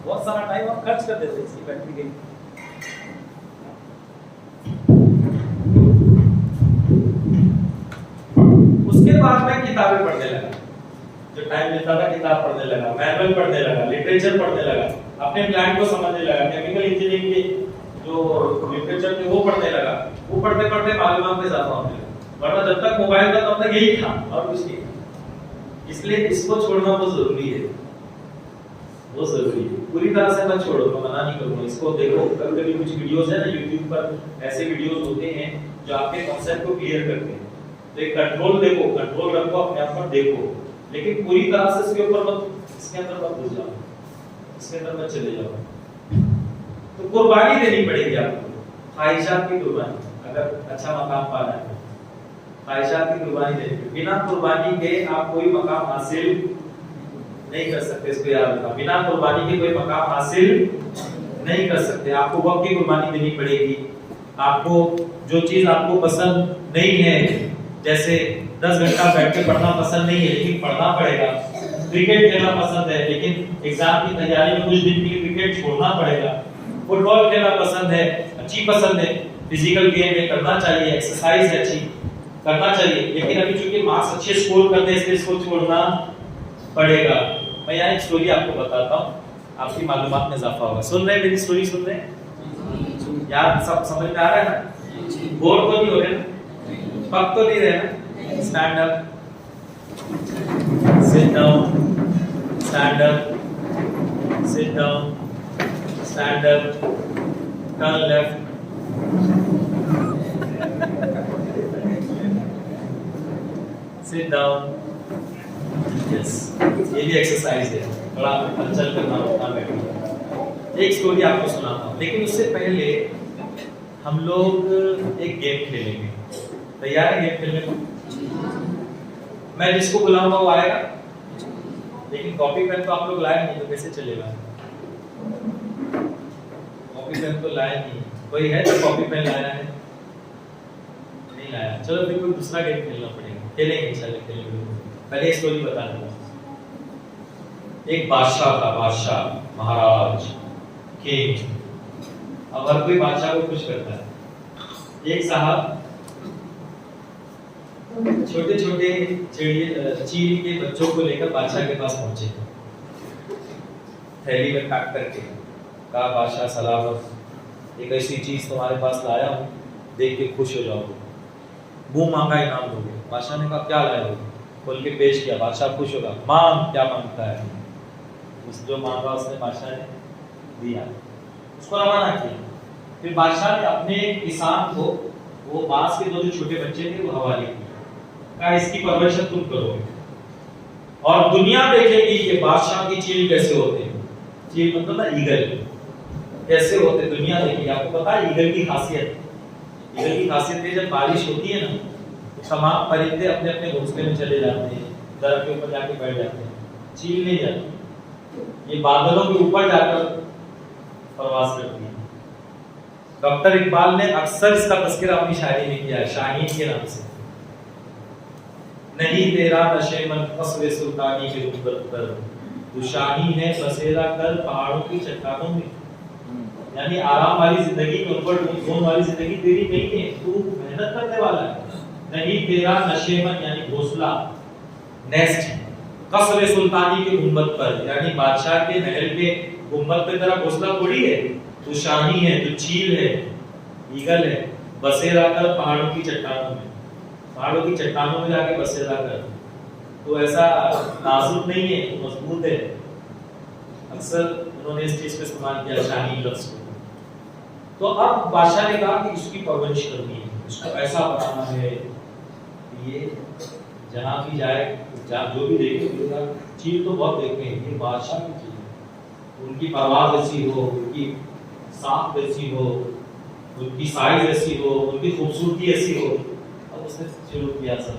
बहुत सारा टाइम हम खर्च कर देते हैं इसी बैटरी के। उसके बाद मैं किताबें पढ़ने लगा, जो टाइम मिलता था किताब पढ़ने लगा, मैनुअल पढ़ने लगा, लिटरेचर पढ़ने लगा, अपने प्लांट को समझने लगा, केमिकल इंजीनियरिंग के जो लिटरेचर थे वो पढ़ने लगा। वो पढ़ते पढ़ते मालूमात में इजाफा होने लगा, वरना जब तक मोबाइल था तब तक यही था और कुछ नहीं। इसलिए इसको छोड़ना बहुत जरूरी है, बहुत जरूरी है। पूरी तरह से मत छोड़ो, मैं मना नहीं करूंगा। इसको देखो, कभी कुछ वीडियोस है ना यूट्यूब पर, ऐसे वीडियोस होते हैं जो आपके कॉन्सेप्ट को क्लियर करते हैं। तो एक कंट्रोल देखो, कंट्रोल रखो अपने आप पर, देखो, लेकिन पूरी तरह से इसके ऊपर मत, इसके अंदर मत घुस जाओ, इसके अंदर मत चले जाओ। तो कुर्बानी देनी पड़ेगी आपको, ख्वाहिशात की कुर्बानी। अगर अच्छा मकाम पाना है, ख्वाहिशात की कुर्बानी देनी पड़ेगी। बिना कुर्बानी के आप कोई मकाम हासिल नहीं कर सकते, इसको याद रखना। बिना कुर्बानी के कोई मकाम हासिल नहीं कर सकते। आपको वक्त की कुर्बानी देनी पड़ेगी। आपको जो चीज आपको पसंद नहीं है, जैसे 10 घंटा बैठ के पढ़ना पसंद नहीं है लेकिन पढ़ना पड़ेगा। क्रिकेट खेलना पसंद है लेकिन एग्जाम की तैयारी में कुछ दिन के लिए क्रिकेट छोड़ना पड़ेगा। फुटबॉल खेलना पसंद है, अच्छी पसंद है, फिजिकल गेम है, करना चाहिए, एक्सरसाइज है, अच्छी करना चाहिए, लेकिन अभी चूंकि मार्क्स अच्छे स्कोर करते हैं इसलिए इसको छोड़ना पड़ेगा। मैं यहाँ एक स्टोरी आपको बताता हूँ, आपकी मालूमात में इजाफा होगा। सुन रहे हैं मेरी स्टोरी? सुन रहे हैं यार? सब समझ में आ रहा है ना? बोर तो नहीं हो रहे ना? पक तो नहीं रहे ना? Stand up, sit down, stand up, sit down, stand up, turn left, sit down. Yes, ये भी एक्सरसाइज है, थोड़ा हलचल करना होता है। एक स्टोरी आपको सुनाता हूँ, लेकिन उससे पहले हम लोग एक गेम खेलेंगे। तैयार है गेम खेलने को? मैं जिसको बुलाऊंगा वो आएगा, लेकिन कॉपी पेन तो आप लोग लाए नहीं, तो कैसे चलेगा? कॉपी पेन तो लाए नहीं। कोई है जो कॉपी पेन लाया है? नहीं लाया। चलो फिर कोई दूसरा गेम खेलना पड़ेगा, खेलेंगे, चले खेलेंगे। पहले एक स्टोरी बता दूंगा। एक बादशाह था, बादशाह, महाराज, किंग। अब हर कोई बादशाह को खुश करता है। एक साहब छोटे छोटे चील के बच्चों को लेकर बादशाह के पास पहुंचे, थैली में पैक करके। कहा, बादशाह सलामत, एक ऐसी चीज तुम्हारे पास लाया हूँ, देख के खुश हो जाओगे, मुंह मांगा इनाम दोगे। बादशाह ने कहा, क्या लाए हो? खोल के पेश किया। बादशाह खुश होगा, मांग, क्या मांगता है? उस जो मांगा उसने बादशाह ने दिया, उसको रवाना किया। फिर बादशाह ने अपने किसान को वो बांस के दो जो छोटे बच्चे थे वो हवाले किए, कहा इसकी परवरिश तुम करोगे और दुनिया देखेगी कि बादशाह की चील कैसे होते हैं। चील मतलब ना ईगल, कैसे होते दुनिया देखेगी। आपको पता है ईगल की खासियत? ईगल की खासियत है जब बारिश होती है ना, तमाम परिंदे अपने अपने घोंसले में चले जाते हैं, दरख्त के ऊपर जाके बैठ जाते हैं। चील नहीं जाती, ये बादलों के ऊपर जाकर प्रवास करती है। डॉक्टर इकबाल ने अक्सर इसका तस्करा अपनी शायरी में किया है, शाहीन के नाम से। नहीं तेरा नशेमन कस्र सुल्तानी के गुंबद पर, तू शाही है बसेरा कर पहाड़ों की चट्टानों में। यानी आराम वाली जिंदगी, कंफर्ट जोन वाली जिंदगी तेरी नहीं है, तू मेहनत करने वाला है। नहीं तेरा नशेमन यानी घोंसला, नेस्ट, कस्र सुल्तानी के गुंबद पर, यानी बादशाह के महल के गुंबद पे तेरा घोंसला थोड़ी है। तू शाही है, तू चील है, ईगल है, बसेरा कर पहाड़ों की चट्टानों में, पहाड़ों की चट्टानों में जाके बसेरा कर। तो ऐसा नाजुक नहीं है, मजबूत है। अक्सर उन्होंने इस चीज का इस्तेमाल किया शाही लफ्ज को। तो अब बादशाह ने कहा कि इसकी परवरिश करनी है, इसको ऐसा बनाना है कि ये जहाँ भी जाए जो भी देखे चीज तो बहुत देखे हैं, ये बादशाह की चीज है, उनकी परवाज ऐसी हो, उनकी सांप ऐसी हो, उनकी साइज ऐसी हो, उनकी खूबसूरती ऐसी हो। अब उसने शुरू किया सब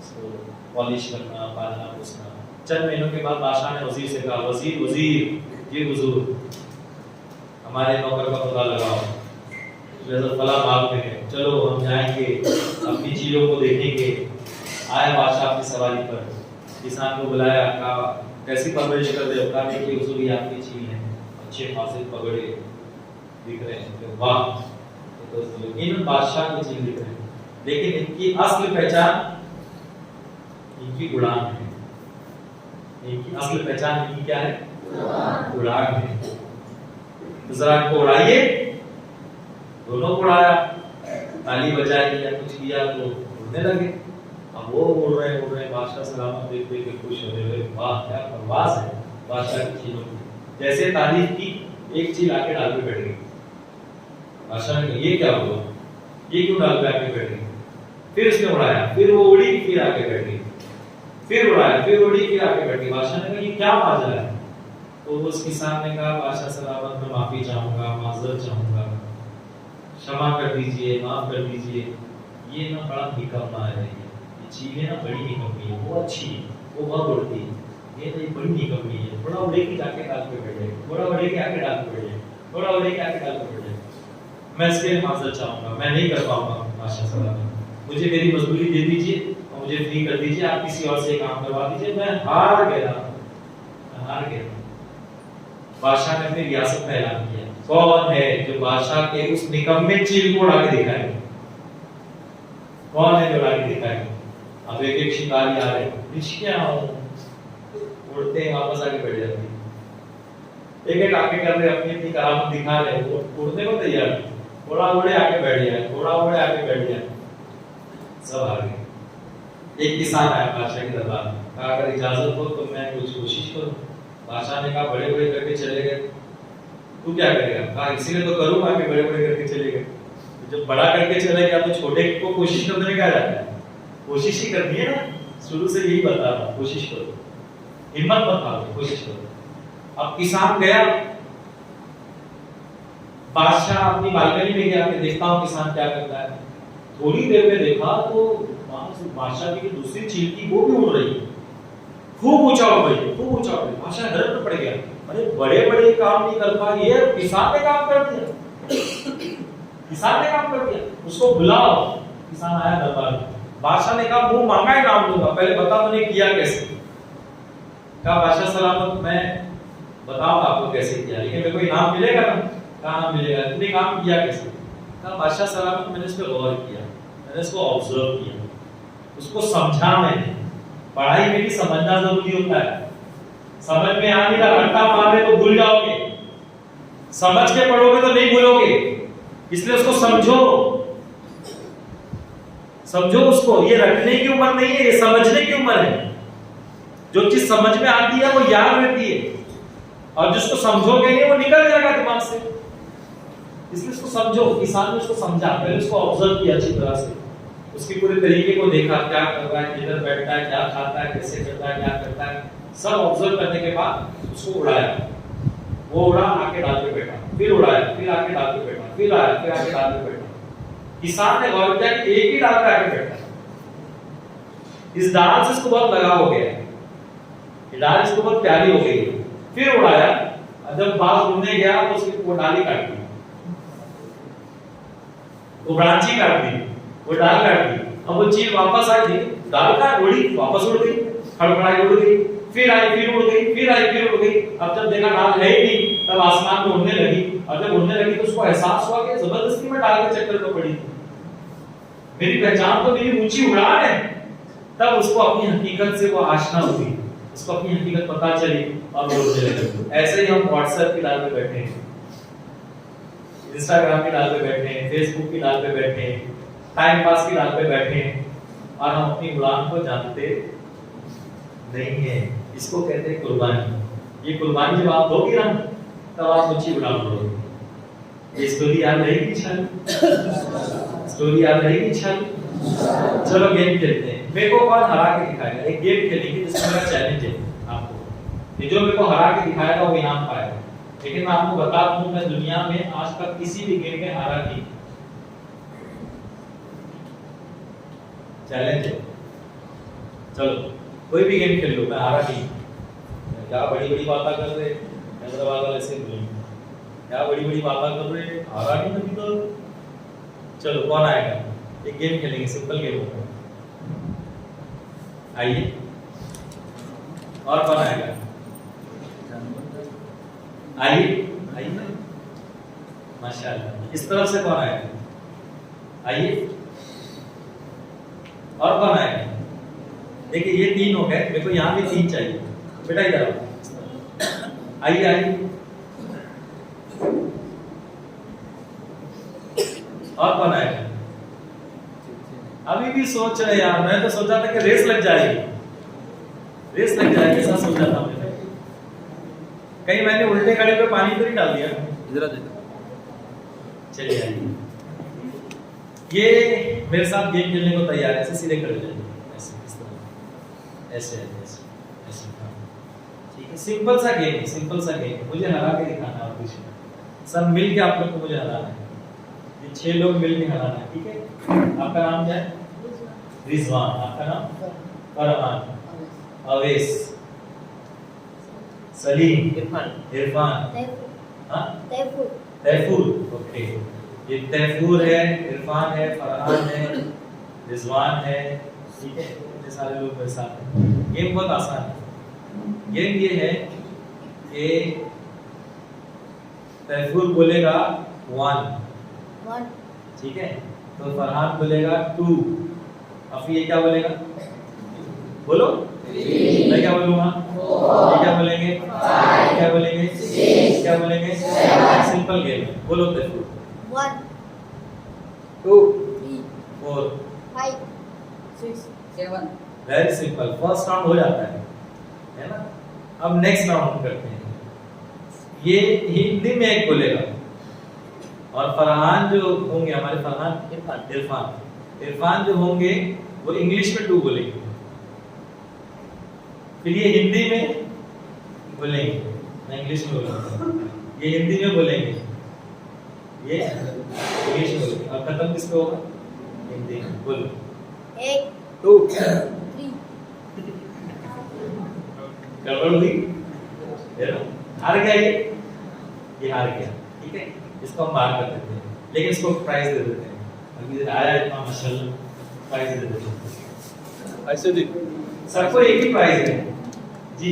इसको पॉलिश करना, पालना पोसना। चंद महीनों के बाद बादशाह ने वजीर से कहा, वजीर वजीर ये हुजूर हमारे नौकर का पता लगाओ, फला बाग में चलो हम जाएंगे, अपनी चीजों को देखेंगे। आए बादशाह अपनी सवारी पर, किसान को बुलाया, कहा कैसी परवरिश कर रहे हो? कहा देखिए हुजूर ये आपकी चीज है, अच्छे खासे पगड़े दिख रहे हैं, वाह तो इन बादशाह की चीज दिख रहे हैं, लेकिन इनकी असली पहचान इनकी उड़ान है। इनकी असली पहचान इनकी क्या है? उड़ान है। तो जरा इनको उड़ाइए, दोनों को उड़ाया, ताली बजाई या कुछ किया तो उड़ने लगे। अब वो उड़ रहे बादशाह सलामत देख देख के खुश हो रहे, वाह क्या परवाज़ है बादशाह की चीजों की। जैसे तारीफ की, एक चीज आके डाल पे बैठ गई। बादशाह ने कहा ये क्या हुआ, ये क्यों डाल पे आके बैठ गई? फिर उसने उड़ाया, फिर वो उड़ी, फिर आके बैठ गई, फिर उड़ाया, फिर उड़ी, फिर आके बैठ गई। बादशाह ने कहा ये क्या माजरा है? तो उस किसान ने कहा बादशाह सलामत मैं माफी चाहूंगा, माजरत चाहूंगा, क्षमा कर दीजिए, माफ कर दीजिए, ये ना बड़ा निकम्मा है, ये चीजें ना बड़ी निकम्मी है, वो अच्छी है, वो बहुत उड़ती है, ये तो बड़ी निकम्मी है, थोड़ा उड़ेगी जाके डाल पे बैठ जाए, थोड़ा उड़ेगी आके डाल पे बैठ जाए, थोड़ा उड़ेगी आके डाल पे बैठ जाए। मैं इसके लिए माजरत चाहूंगा, मैं नहीं कर पाऊंगा बादशाह सलामत, मुझे मेरी मजदूरी दे दीजिए और मुझे फ्री कर दीजिए, आप किसी और से काम करवा दीजिए, मैं हार गया। बादशाह ने अपनी रियासत का ऐलान किया, कौन है जो बादशाह के उस निकम्मे चील को उड़ा के दिखाएगा? कौन है जो उड़ा के दिखाएगा? अब एक एक शिकारी आ रहे, रिश्कियां उड़ते हैं, वापस आके बैठ जाते हैं, एक एक आके कर रहे, अपनी अपनी करामत दिखा रहे, वो उड़ने को तैयार, थोड़ा उड़े आके बैठ जाए, थोड़ा उड़े आके बैठ जाए, सब आ गए। एक किसान आया बादशाह के दरबार में, कहा अगर इजाजत हो तो मैं कुछ कोशिश करूं। बादशाह ने कहा बड़े बड़े करके चले गए, तू क्या करेगा? कहा इसीलिए तो करूंगा कि बड़े बड़े करके चले गए। जब बड़ा करके चले गया तो छोटे को कोशिश करने में क्या जाता है? कोशिश ही करनी है ना, शुरू से यही बता रहा हूं, कोशिश करो, हिम्मत मत हारो, कोशिश करो। अब किसान गया, बादशाह अपनी बालकनी में गया, मैं देखता हूं किसान क्या करता है। थोड़ी देर में देखा तो वहां से बादशाह की दूसरी चील की वो भी उड़ रही है, खूब ऊंचा हो गई, खूब ऊंचा हो गई। बादशाह डर में पड़ गया, अरे बड़े बड़े काम नहीं कर पाए, ये किसान ने काम कर दिया, किसान ने काम कर दिया, उसको बुलाओ। किसान आया दरबार में, बादशाह ने कहा मुंह मांगा इनाम दूंगा, पहले बता तूने किया कैसे? कहा बादशाह सलामत मैं बताऊंगा आपको कैसे किया, लेकिन मेरे को इनाम मिलेगा ना? कहा मिलेगा, तूने काम किया कैसे? कहा बादशाह सलामत मैंने इस पे गौर किया, मैंने इसको ऑब्जर्व किया, उसको समझा मैंने। पढ़ाई में भी समझना जरूरी होता है, समझ में आ नहीं रहा घंटा मार रहे तो भूल जाओगे, समझ के पढ़ोगे तो नहीं भूलोगे, इसलिए उसको समझो, समझो उसको। ये रटने की उम्र नहीं है, ये समझने की उम्र है। जो चीज समझ में आती है वो याद रहती है, और जिसको समझोगे नहीं वो निकल जाएगा दिमाग से, इसलिए उसको समझो। किसान ने उसको समझा, पहले उसको ऑब्जर्व किया अच्छी तरह से, उसके पूरे तरीके को देखा, क्या कर रहा है, किधर बैठता है, क्या खाता है, कैसे करता है, क्या करता है, सब ऑब्जर्व करने के बाद उसको उड़ाया। वो उड़ा, आके डाल पे बैठा, फिर उड़ाया, फिर आके डाल पे बैठा, फिर आया, फिर आके डाल पे बैठा। किसान ने गौर किया कि एक ही डाल पे आके बैठा, इस डाल से इसको बहुत लगाव हो गया, ये डाल इसको बहुत प्यारी हो गई। फिर उड़ाया, जब बाज उड़ने गया तो उसकी वो डाली काट दी, वो ब्रांची काट दी, वो डाल काट दी। अब वो चील वापस आई थी, डाल का उड़ी, वापस उड़ गई, खड़खड़ाई उड़ गई, फिर आई, फिर उड़ गई, फिर आई, फिर उड़ गई। अब जब देखा डाल है ही नहीं, तब आसमान में उड़ने लगी, और जब उड़ने लगी तो उसको एहसास हुआ कि जबरदस्ती में डाल के चक्कर में पड़ी, मेरी पहचान तो मेरी ऊंची उड़ान है। तब उसको अपनी हकीकत से वो आशना हुई, उसको अपनी हकीकत पता चली और वो उड़ने लगी। ऐसे ही हम व्हाट्सएप की डाल पे बैठे हैं, इंस्टाग्राम की डाल पे बैठे हैं, फेसबुक की डाल पे बैठे हैं, टाइम पास की डाल पे बैठे हैं, और हम अपनी उड़ान को जानते नहीं है। इसको कहते हैं कुर्बानी। ये कुर्बानी जब आप दोगे ना तब आप ऊंची उड़ान भरोगे। ये स्टोरी याद रहेगी छल, स्टोरी याद रहेगी छल। चलो गेम खेलते हैं। मेरे को कौन हरा के दिखाएगा? एक गेम खेलेंगे जिसमें मेरा चैलेंज है आपको, कि जो मेरे को हरा के दिखाएगा वो इनाम पाएगा। लेकिन मैं आपको बता दूं, मैं दुनिया में आज तक किसी भी गेम में हारा नहीं। चैलेंज है, चलो कोई भी गेम खेल लो, मैं हारा नहीं। क्या बड़ी बड़ी बातें कर रहे हैदराबाद वाले से बोलेंगे, क्या बड़ी बड़ी बातें कर रहे, हारा नहीं कभी तो। चलो कौन आएगा? एक गेम खेलेंगे, सिंपल गेम होगा। आइए, और कौन आएगा? आइए आइए, माशाल्लाह। इस तरफ से कौन आएगा? आइए, और कौन आएगा? देखिए ये 3 हो गए, मेरे को यहाँ भी 3 चाहिए। बेटा इधर आओ, आइए आइए, और कौन आएगा? अभी भी सोच रहे यार, मैं तो सोचा था कि रेस लग जाएगी, रेस लग जाएगी, ऐसा सोचा था मैंने। कहीं मैंने उल्टे घड़े पे पानी तो नहीं डाल दिया? इधर आ जाइए। चलिए आइए, ये मेरे साथ गेम खेलने को तैयार है। ऐसे सीधे खड़े हो जाइए, ऐसे इस तरह, ऐसे ऐसे ऐसे, ठीक है। सिंपल सा गेम है, सिंपल सा गेम है। मुझे हरा के दिखाना है और कुछ नहीं। सब मिल के आप लोग को मुझे हराना है। ये 6 लोग मिल के हराना है, ठीक है। आपका नाम क्या है? रिजवान। आपका नाम? फरहान, अवेश, सलीम, इरफान, हाँ तैफूर। ओके, ये तैफूर है, इरफान है, फरहान है, रिजवान है, ठीक है। ये सारे लोग मेरे साथ हैं। गेम बहुत आसान है। गेम ये है कि तैफूर बोलेगा 1, ठीक है, तो फरहान बोलेगा 2, अब ये क्या बोलेगा? बोलो, मैं क्या बोलूँगा? ये क्या बोलेंगे? क्या बोलेंगे? क्या बोलेंगे? सिंपल गेम है, बोलो तैफूर। 1 2 3 4 5 6 7 वेरी सिंपल। फर्स्ट राउंड हो जाता है ना। अब नेक्स्ट राउंड करते हैं। ये हिंदी में एक बोलेगा और फरहान जो होंगे हमारे, फरहान इरफान जो होंगे वो इंग्लिश में 2 बोलेंगे। फिर ये हिंदी में बोलेंगे, मैं इंग्लिश में बोलूंगा, ये हिंदी में बोलेंगे, ये इंग्लिश में बोलेंगे। अब खत्म किस पे होगा? हिंदी में। बोलो 1 2 3 गड़बड़ हुई, हार गया ये हार गया, ठीक है। इसको हम बाहर कर देते हैं, लेकिन इसको प्राइज दे देते हैं। अभी आया इतना माशाल्लाह, प्राइज दे देते हैं। ऐसे जी, सबको एक ही प्राइज है जी,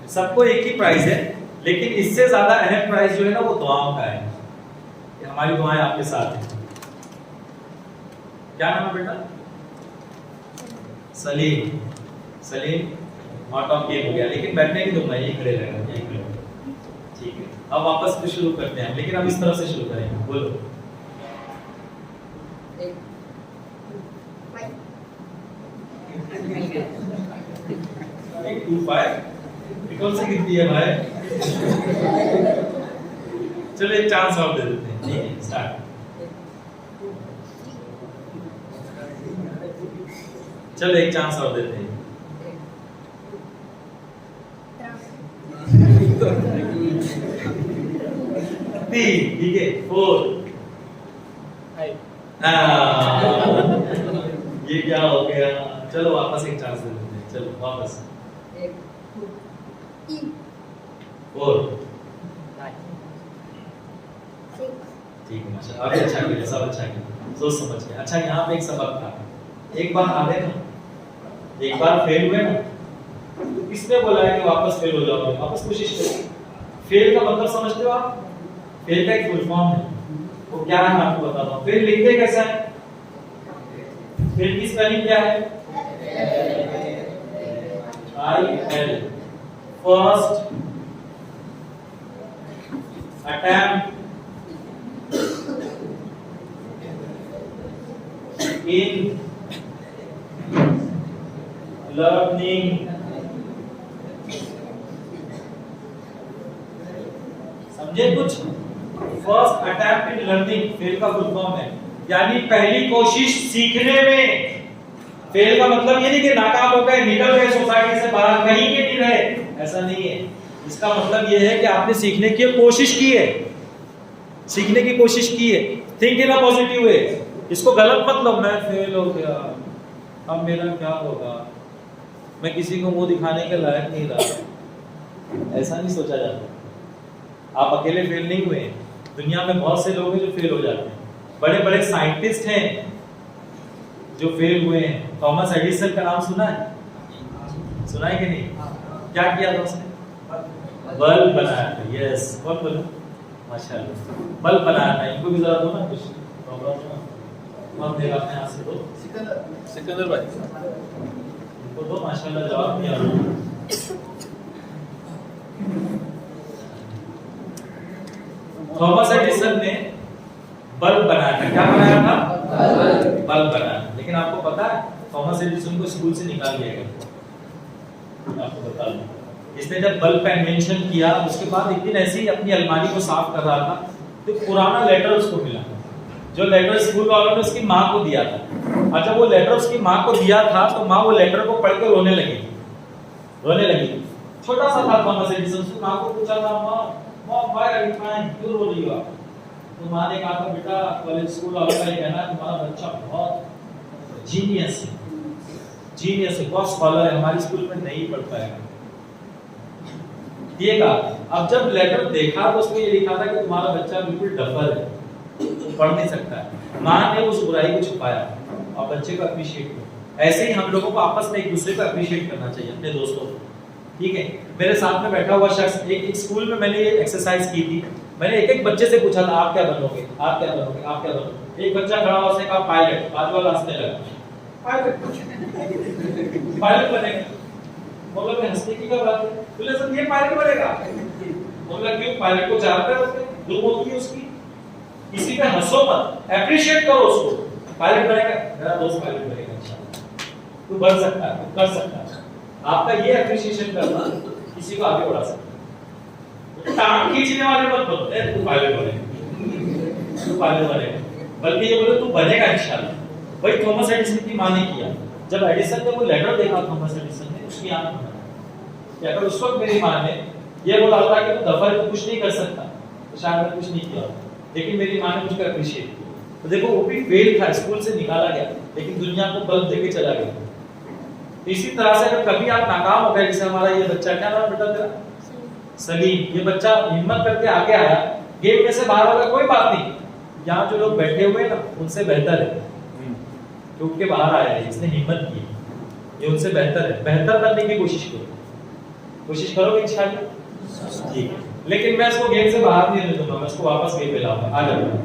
सबको एक ही प्राइज है। लेकिन इससे ज्यादा अहम प्राइज जो है ना वो दुआओं का है, कि हमारी दुआएं आपके साथ हैं। क्या नाम है बेटा? Salim. Salim out of game हो गया, लेकिन बैठने की दूंगा, यही खड़े रहेगा, यही खड़े, ठीक है। अब वापस से शुरू करते हैं, लेकिन अब इस तरह से शुरू करेंगे। बोलो 1 2 5 कौन सी गिनती है भाई? चलो एक चांस और दे देते हैं, ठीक है। स्टार्ट। चलो एक चांस और देते हैं। ठीक है 4 ये क्या हो गया? चलो वापस एक चांस दे देते हैं, चलो वापस 4 ठीक है माशाल्लाह, अभी अच्छा किया, सब अच्छा किया, सोच समझ के। अच्छा यहाँ पे एक सबक था, एक बार आ गए ना, एक बार फेल हुए ना, तो किसने बोला है कि वापस फेल हो जाओगे? वापस कोशिश करो। फेल का मतलब समझते हो आप? फेल का एक फुल फॉर्म है, वो क्या है मैं आपको बताता हूँ। फेल लिखते कैसा है? फेल की स्पेलिंग क्या है? IL, first attempt in learning समझे कुछ? First attempt in learning, fail का फुल फॉर्म है, यानी पहली कोशिश सीखने में। फेल का मतलब ये नहीं कि नाकाम हो गए, निकल गए सोसाइटी से बाहर, कहीं के नहीं रहे, ऐसा नहीं है। इसका मतलब ये है कि आपने सीखने की कोशिश की है, सीखने की कोशिश की है। Think in a positive way, इसको गलत मत लो, मैं फेल हो गया अब मेरा क्या होगा, मैं किसी को मुंह दिखाने के लायक नहीं रहा, ऐसा नहीं सोचा जाता। आप अकेले फेल नहीं हुए, दुनिया में बहुत से लोग हैं जो फेल हो जाते हैं। बड़े बड़े साइंटिस्ट हैं जो फेल हुए हैं। थॉमस एडिसन का नाम सुना है? सुना है कि नहीं? क्या किया था उसने? बल्ब बनाया था। यस, कौन बोला? माशाल्लाह, बल्ब बनाया था। इनको भी जरा दो ना, कुछ प्रॉब्लम है कौन देगा? अपने हाथ से दो। सिकंदर भाई इनको दो, माशाल्लाह जवाब दिया। थॉमस एडिसन ने बल्ब बनाया था। क्या बनाया था? बल्ब बनाया। लेकिन आपको पता है थॉमस एडिसन को स्कूल से निकाल दिया गया। आपको बता दूं, इसने जब बल्ब का इन्वेंशन किया उसके बाद एक दिन ऐसे ही अपनी अलमारी को साफ कर रहा था तो पुराना लेटर उसको मिला, जो लेटर स्कूल वालों ने उसकी माँ को दिया था। और जब वो लेटर उसकी माँ को दिया था तो माँ वो लेटर को पढ़ के रोने लगी। छोटा सा था थॉमस एडिसन, उसने माँ को पूछा था, माँ व्हाई आर यू क्राइंग, क्यों रो रही हो आप? तो माँ ने कहा था, बेटा कॉलेज स्कूल वालों का ये कहना है तुम्हारा बच्चा बहुत जीनियस है, बहुत स्कॉलर है, हमारे स्कूल में नहीं पढ़ पाएगा। ये कहा। अब जब लेटर देखा तो उसमें ये लिखा था कि तुम्हारा बच्चा बिल्कुल डफर है, पढ़ नहीं सकता है। माँ ने उस बुराई को छुपाया और बच्चे को अप्रिशिएट किया। ऐसे ही हम लोगों को आपस में एक दूसरे को अप्रिशिएट करना चाहिए, अपने दोस्तों को। ठीक है, मेरे साथ में बैठा हुआ शख्स, एक स्कूल में मैंने ये एक्सरसाइज की थी। मैंने एक एक बच्चे से पूछा था, आप क्या बनोगे, आप क्या बनोगे, आप क्या बनोगे? एक बच्चा खड़ा हुआ, उसने कहा पायलट। बाजू वाला हंसने लगा, पायलट बनेगा। बोला मैं हंसने की क्या बात है? बोले सर ये पायलट बनेगा। बोला क्यों? पायलट को जानते हो, धूम होती है उसकी, किसी पे हंसो मत, एप्रिशिएट करो उसको। पायलट बनेगा, मेरा दोस्त पायलट बनेगा इंशाल्लाह। तू बन सकता है, तू कर सकता है। आपका ये एप्रिशिएशन करना किसी को आगे बढ़ा सकता है। टांग खींचने वाले मत बोलो तू पायलट बनेगा, तू पायलट बनेगा, बल्कि ये बोलो तू बनेगा इंशाल्लाह। वही थॉमस एडिसन की माँ ने किया। जब एडिसन ने वो लेटर देखा थॉमस एडिसन ने, उसकी आंख में कि अगर उस वक्त मेरी माँ ने ये बोला होता कि तू दफर तो कुछ नहीं कर सकता, तो शायद मैं कुछ नहीं किया। लेकिन मेरी माँ ने मुझको अप्रिशिएट किया। तो देखो वो भी फेल था, स्कूल से निकाला गया, लेकिन दुनिया को बल्ब देके चला गया। तो इसी तरह से अगर कभी आप नाकाम हो गए, जैसे हमारा ये बच्चा, क्या नाम बेटा तेरा? सलीम। ये बच्चा हिम्मत करके आगे आया, गेम में से बाहर होगा कोई बात नहीं, यहाँ जो लोग बैठे हुए ना उनसे बेहतर है कि उठ के बाहर आया है, इसने हिम्मत की, ये उनसे बेहतर है। बेहतर बनने की कोशिश करोगे इंशाल्लाह, ठीक है। लेकिन मैं इसको गेम से बाहर नहीं रहने दूंगा, मैं इसको वापस गेम में लाऊंगा, आ जाऊंगा,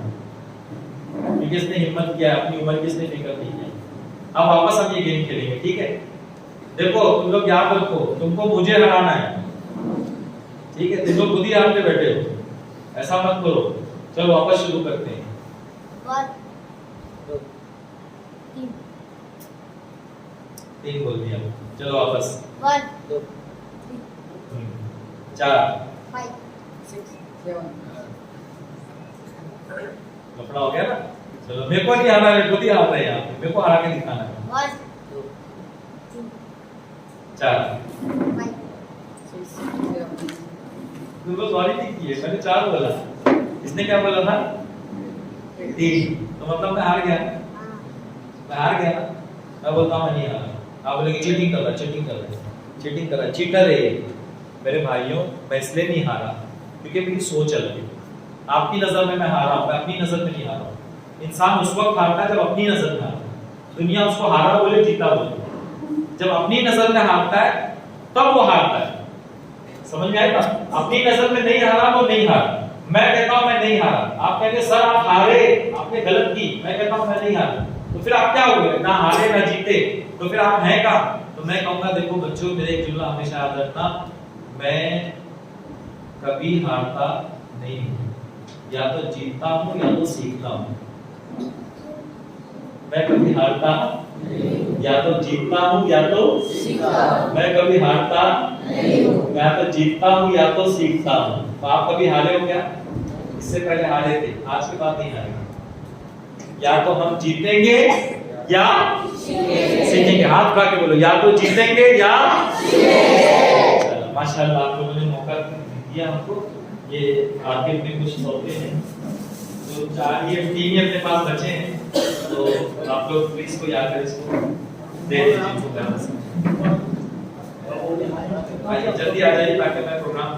क्योंकि इसने हिम्मत किया, अपनी उम्र की इसने फिक्र नहीं किया। अब वापस हम ये गेम खेलेंगे, ठीक है? देखो तुम लोग याद रखो, तुमको मुझे हराना है, ठीक है? तुम लोग खुद ही हारने बैठे हो, ऐसा मत करो। चलो वापस शुरू करते हैं। 3 बोल दिया, चलो वापस। 1 2 4 5 6 7 लफड़ा हो गया ना? चलो मेरे को नहीं आना है, खुद ही हार रहे हैं यहाँ पे, मेरे को हरा के दिखाना है। 1 2 3 4 5 6 7 तुमको सॉरी नहीं की है, मैंने 4 बोला, इसने क्या बोला था? 3। तो मतलब मैं हार गया, मैं हार गया ना? मैं बोलता हूँ मैं नहीं हारा, आप बोलेंगे चीटिंग कर रहा है, चीटर है ये। मेरे भाइयों, मैं इसलिए नहीं हारा क्योंकि मेरी सोच अलग है। आपकी नजर में मैं हारा हूं, मैं अपनी नजर में नहीं हारा हूं। इंसान उस वक्त हारता है जब अपनी नजर में हारता है। दुनिया उसको हारा बोले, जीता बोले। जब अपनी नजर में हारता है तब वो हारता है। समझ में आएगा? अपनी नजर में नहीं हारा वो नहीं हारा। मैं कहता हूं मैं नहीं हारा, आप कहते सर आप हारे, आपने गलत की। मैं कहता हूं मैं नहीं हारा, तो फिर आप क्या हो गए? ना हारे ना जीते, तो फिर आप हैं कहां? तो मैं कहूंगा देखो बच्चों, मेरे एक जुमला हमेशा याद रखना, मैं कभी हारता नहीं हूं, या तो जीतता हूं या तो सीखता हूं। मैं कभी हारता नहीं। या तो जीतता हूँ या तो मैं कभी हारता या तो जीतता हूँ या तो सीखता हूँ। तो आप कभी हारे हो क्या? इससे पहले हारे थे, आज के बाद नहीं हारेंगे। या तो हम जीतेंगे या सीखेंगे। हाथ उठा के बोलो, या तो जीतेंगे या माशाल्लाह आप लोगों ने मौका दिया हमको। ये आखिर में कुछ सौदे हैं तो 4 ये 3 ही अपने पास बचे हैं, तो आप लोग प्लीज को याद कर इसको दे दीजिए इनको प्यार से। आइए जल्दी आ जाइए ताकि मैं प्रोग्राम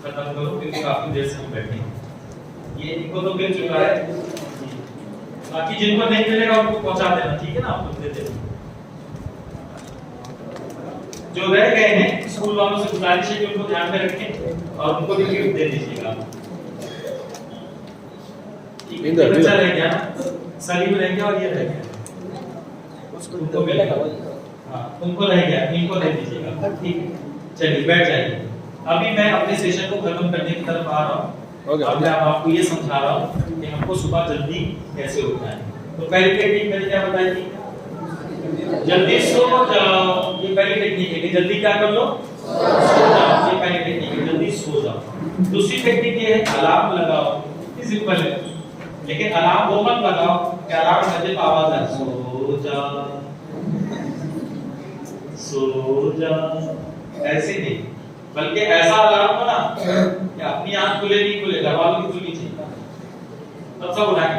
खत्म करूं, क्योंकि काफी देर से हम बैठे हैं। ये इनको तो मिल चुका है, बाकी जिनको नहीं मिलेगा उनको पहुंचा देना, ठीक है ना? आप लोग दे देना। जो रह गए हैं स्कूल वालों से गुजारिश है कि उनको ध्यान में रखें और उनको भी गिफ्ट दे दीजिएगा। बच्चा रह गया, सलीम रह गया और ये रह गया, उसको मिलेगा। हाँ उनको रह गया, इनको दे दीजिएगा, ठीक है? चलिए बैठ जाइए। अभी मैं अपने सेशन को खत्म करने की तरफ आ रहा हूँ। अब मैं आपको ये समझा रहा हूँ कि हमको सुबह जल्दी कैसे उठना है। तो पहली टेक्निक मैंने क्या बताई थी? जल्दी सो जाओ। ये पहली टेक्निक है कि जल्दी क्या कर लो, सो जाओ। ये पहली टेक्निक है, जल्दी सो जाओ। दूसरी टेक्निक ये है अलार्म लगाओ। ये सिंपल है, लेकिन अलार्म वो मत लगाओ कि अलार्म बजे तो आवाज आए सो जाओ सो जाओ, ऐसे नहीं, बल्कि ऐसा अलार्म हो ना कि अपनी आंख खुले नहीं खुले, घर वालों की खुली चाहिए, तब सब उठा के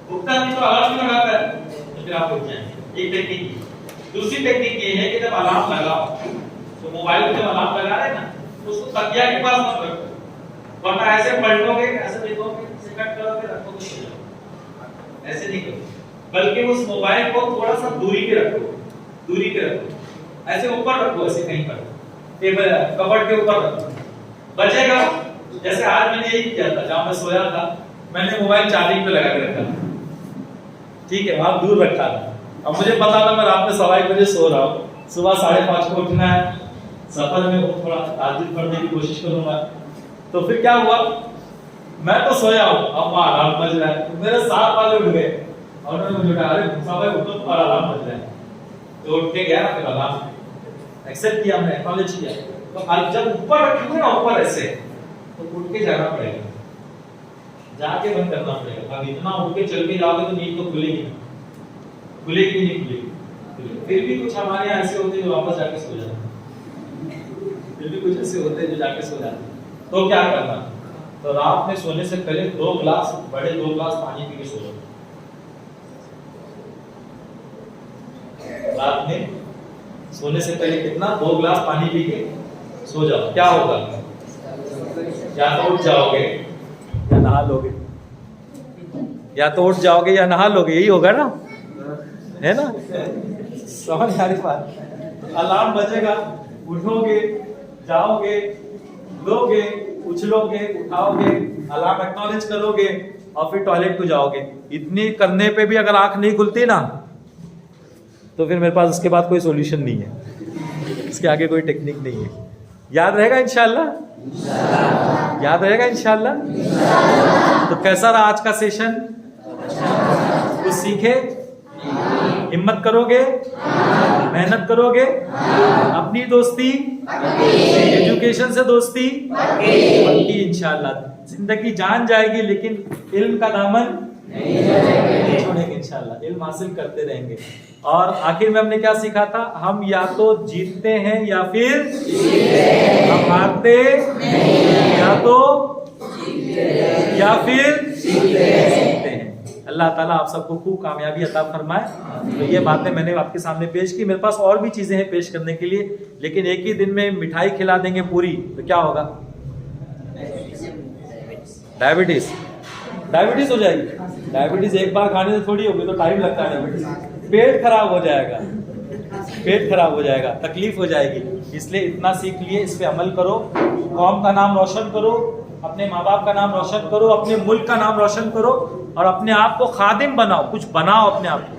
उठता नहीं तो अलार्म नहीं लगाता है तो फिर आप उठ जाएंगे। एक टेक्निक। दूसरी टेक्निक ये है कि जब अलार्म लगाओ तो मोबाइल में जब अलार्म लगा रहे हैं ना, उसको तकिया के पास मत रखो, वरना ऐसे पलटोगे, ऐसे देखोगे, सेकंड करोगे, रखोगे, सो जाओगे। ऐसे नहीं करो, बल्कि उस मोबाइल को थोड़ा सा दूरी पे रखो, दूरी पे रखो, ऐसे ऊपर रखो, ऐसे कहीं पर टेबल कबर्ड के ऊपर रखो, बजेगा। जैसे आज मैंने यही किया था, जहां मैं सोया था मैंने मोबाइल चार्जिंग पे लगा के रखा था, ठीक है, वहां दूर रखा था। अब मुझे पता था मैं रात में 1:15 बजे सो रहा हूँ, सुबह 5:30 को उठना है, सफर में वो थोड़ा ताजुब पढ़ने की कोशिश करूंगा। तो फिर क्या हुआ, मैं तो सोया हूँ, अब वहां अलार्म बज रहा है, मेरे साथ वाले उठ गए और उन्होंने मुझे कहा, अरे मुसा भाई उठो, तुम्हारा अलार्म बज रहा है। तो उठ के गया, फिर अलार्म एक्सेप्ट किया, मैंने एक्नॉलेज किया। तो जब ऊपर रखोगे ना, ऊपर ऐसे, तो उठ के जाना पड़ेगा, जाके बंद करना पड़ेगा। अब इतना उठ के चल के जाओगे तो नींद तो खुलेगी नहीं खुलेगी। फिर भी कुछ हमारे यहाँ ऐसे होते हैं जो वापस जाके सो जाते हैं, फिर भी कुछ ऐसे होते हैं जो जाके सो जाते हैं। तो क्या करना, तो रात में सोने से पहले 2 गिलास बड़े 2 गिलास पानी पी के सो जाओ। रात में सोने से पहले कितना, 2 गिलास पानी पी के सो जाओ। क्या होगा, या तो उठ जाओगे या नहा लोगे, या तो उठ जाओगे या नहा लोगे, यही होगा ना, है ना? समझ आ रही बात? तो अलार्म बजेगा, उठोगे, जाओगे, लोगे, उछलोगे, उठाओगे, अलार्म एक्नॉलेज करोगे और फिर टॉयलेट को जाओगे। इतनी करने पे भी अगर आंख नहीं खुलती ना, तो फिर मेरे पास उसके बाद कोई सॉल्यूशन नहीं है, इसके आगे कोई टेक्निक नहीं है। याद रहेगा इंशाल्लाह? याद रहेगा इंशाल्लाह? तो कैसा रहा आज का सेशन? कुछ सीखे? हिम्मत करोगे, मेहनत करोगे, अपनी दोस्ती एजुकेशन से दोस्ती पक्की इंशाल्लाह। जिंदगी जान जाएगी लेकिन इल्म का दामन नहीं छोड़ेंगे इंशाल्लाह, इल्म हासिल करते रहेंगे। और आखिर में हमने क्या सीखा था, हम या तो जीतते हैं या फिर हम हारते, या फिर सीखते हैं। अल्लाह ताला आप सबको खूब कामयाबी अता फरमाए। तो ये बातें मैंने आपके सामने पेश की, मेरे पास और भी चीजें हैं पेश करने के लिए, लेकिन एक ही दिन में मिठाई खिला देंगे पूरी तो क्या होगा, डायबिटीज हो जाएगी। डायबिटीज एक बार खाने से थोड़ी होगी, तो टाइम लगता है डायबिटीज, पेट खराब हो जाएगा, पेट खराब हो जाएगा, तकलीफ हो जाएगी। इसलिए इतना सीख लिए, इस पे अमल करो, कौम का नाम रोशन करो, अपने माँ बाप का नाम रोशन करो, अपने मुल्क का नाम रोशन करो और अपने आप को खादिम बनाओ, कुछ बनाओ अपने आप को,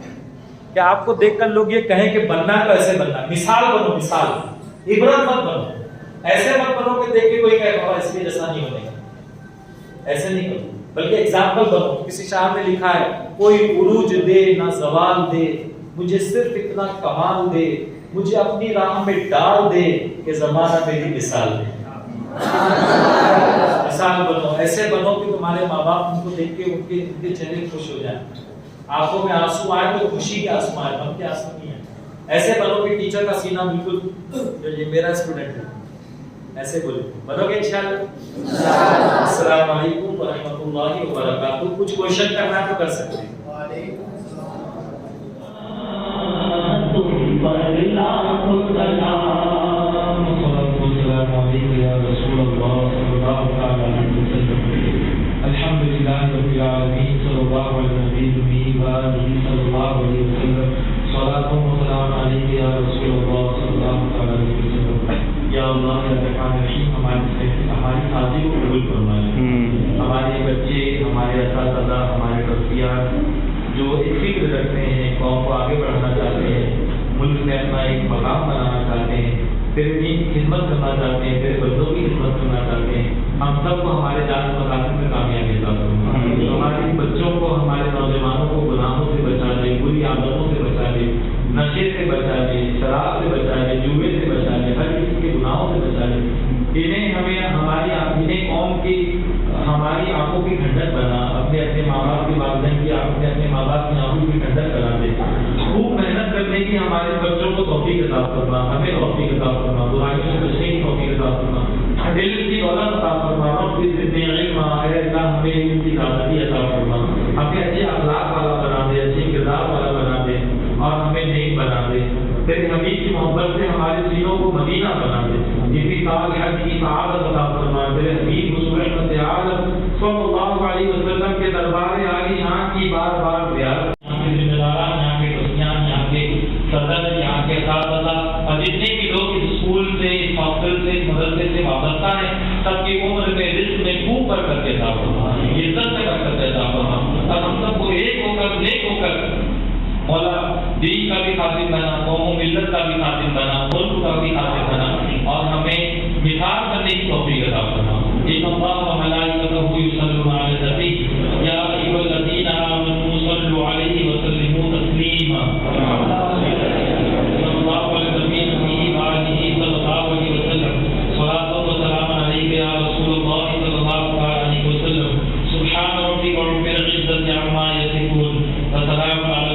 क्या आपको देखकर लोग ये कहें कि बनना तो ऐसे बनना, मिसाल बनो, मिसाल, इबरत मत बनो। ऐसे मत बनो कि देख के कोई कहे बाबा इसके जैसा नहीं बनेगा, ऐसे नहीं करो, बल्कि एग्जाम्पल बनो। किसी शायर ने लिखा है, कोई उरूज दे ना जवाल दे, मुझे सिर्फ इतना कमाल दे, मुझे अपनी राह में डाल दे कि जमाना मेरी मिसाल दे। मिसाल बनो, ऐसे बनो कि तुम्हारे माँ बाप उनको देख के उनके चेहरे खुश हो जाए, आंखों में आंसू आए तो खुशी के आंसू आए, गम के आंसू नहीं है। ऐसे बनो कि टीचर का सीना बिल्कुल जो ये मेरा स्टूडेंट है ऐसे बोले, बनोगे इंशाअल्लाह। अस्सलाम वालेकुम व रहमतुल्लाहि व बरकातुहू। कुछ क्वेश्चन करना है तो कर सकते हैं। अल्हम्दुलिल्लाह रब्बिल आलमीन सल्लल्लाहु अलैहि वसल्लम सलातो व सलाम अलैहि या रसूलल्लाह सल्लल्लाहु अलैहि वसल्लम। या अल्लाह या रहमान रहीम, हमारी हाजिरी को कबूल फरमाए। हमारे बच्चे, हमारे असातिज़ा, हमारे रसिया जो एक फिक्र रखते हैं, कौम को आगे बढ़ाना चाहते हैं, मुल्क में अपना एक मकाम बनाना चाहते हैं, तेरे दीन की खिदमत करना चाहते हैं, तेरे बंदों की खिदमत करना चाहते हैं, हम सबको हमारे जान मकासद में कामयाबी अता फरमा। हमारे बच्चों को, हमारे नौजवानों को गुनाहों से बचा दे, बुरी आदतों से बचा दे, नशे से बचा दे, शराब से बचा दे, जुए से बचा दे, हर किसी के गुनाहों से बचा दे। इन्हें इन्हें कौम की हमारी आंखों की ठंडक बना, अपने अपने माँ बाप के वालिदैन की, अपने माँ बाप की आंखों की ठंडक करा दे। खूब मेहनत करने की हमारे बच्चों को तौफीक अता फरमा, हमें तौफीक अता फरमा, बुराइयों से बचने की तौफीक अता फरमा, इल्म की दौलत अता फरमा, रब्बी ज़िदनी इल्मा, अल्लाह हमें इल्म की ज़्यादती अता फरमा, हमें अच्छे अखलाक वाला बना दे, अच्छे किरदार वाला बना दे और हमें नेक बना दे। तेरे हबीब की मोहब्बत से हमारे सीनों को मदीना बना दे, इसी साल हज की सआदत अता फरमा। तेरे हबीब हुज़ूर रहमत आलम सल्लल्लाहु अलैहि वसल्लम के दरबार आली यहाँ की बार-बार ज़ियारत, यहाँ के जिम्मेदारान, यहाँ के बस्तियाँ, यहाँ के सदर, यहाँ के असातिज़ा और जितने भी लोग इस स्कूल से, इस हॉस्टल से, इस मदरसे से वाबस्ता हैं, सबकी उम्र में, रिज़्क़ में खूब बरकत अता फरमा, इज्जत में बरकत अता फरमा और हम सबको एक होकर, नेक होकर मौला दीन का भी खातिम बना, कौम मिल्लत का भी खातिम बना, मुल्क का भी खातिम बना और हमें मिसाल करने की तौफीक अता फरमा। इन्नल्लाह व मलाइकतहू युसल्लूना अलन नबी या अय्युहल्लज़ीना आमनू सल्लू अलैहि व सल्लिमू तस्लीमा। सल्लल्लाहु अलैहि व आलिहि सल्लल्लाहु अलैहि वसल्लम। सलातो व सलाम अलैका या रसूलल्लाह सल्लल्लाहु अलैहि वसल्लम। सुब्हान रब्बिका रब्बिल इज्जति अम्मा यसिफून व सलामुन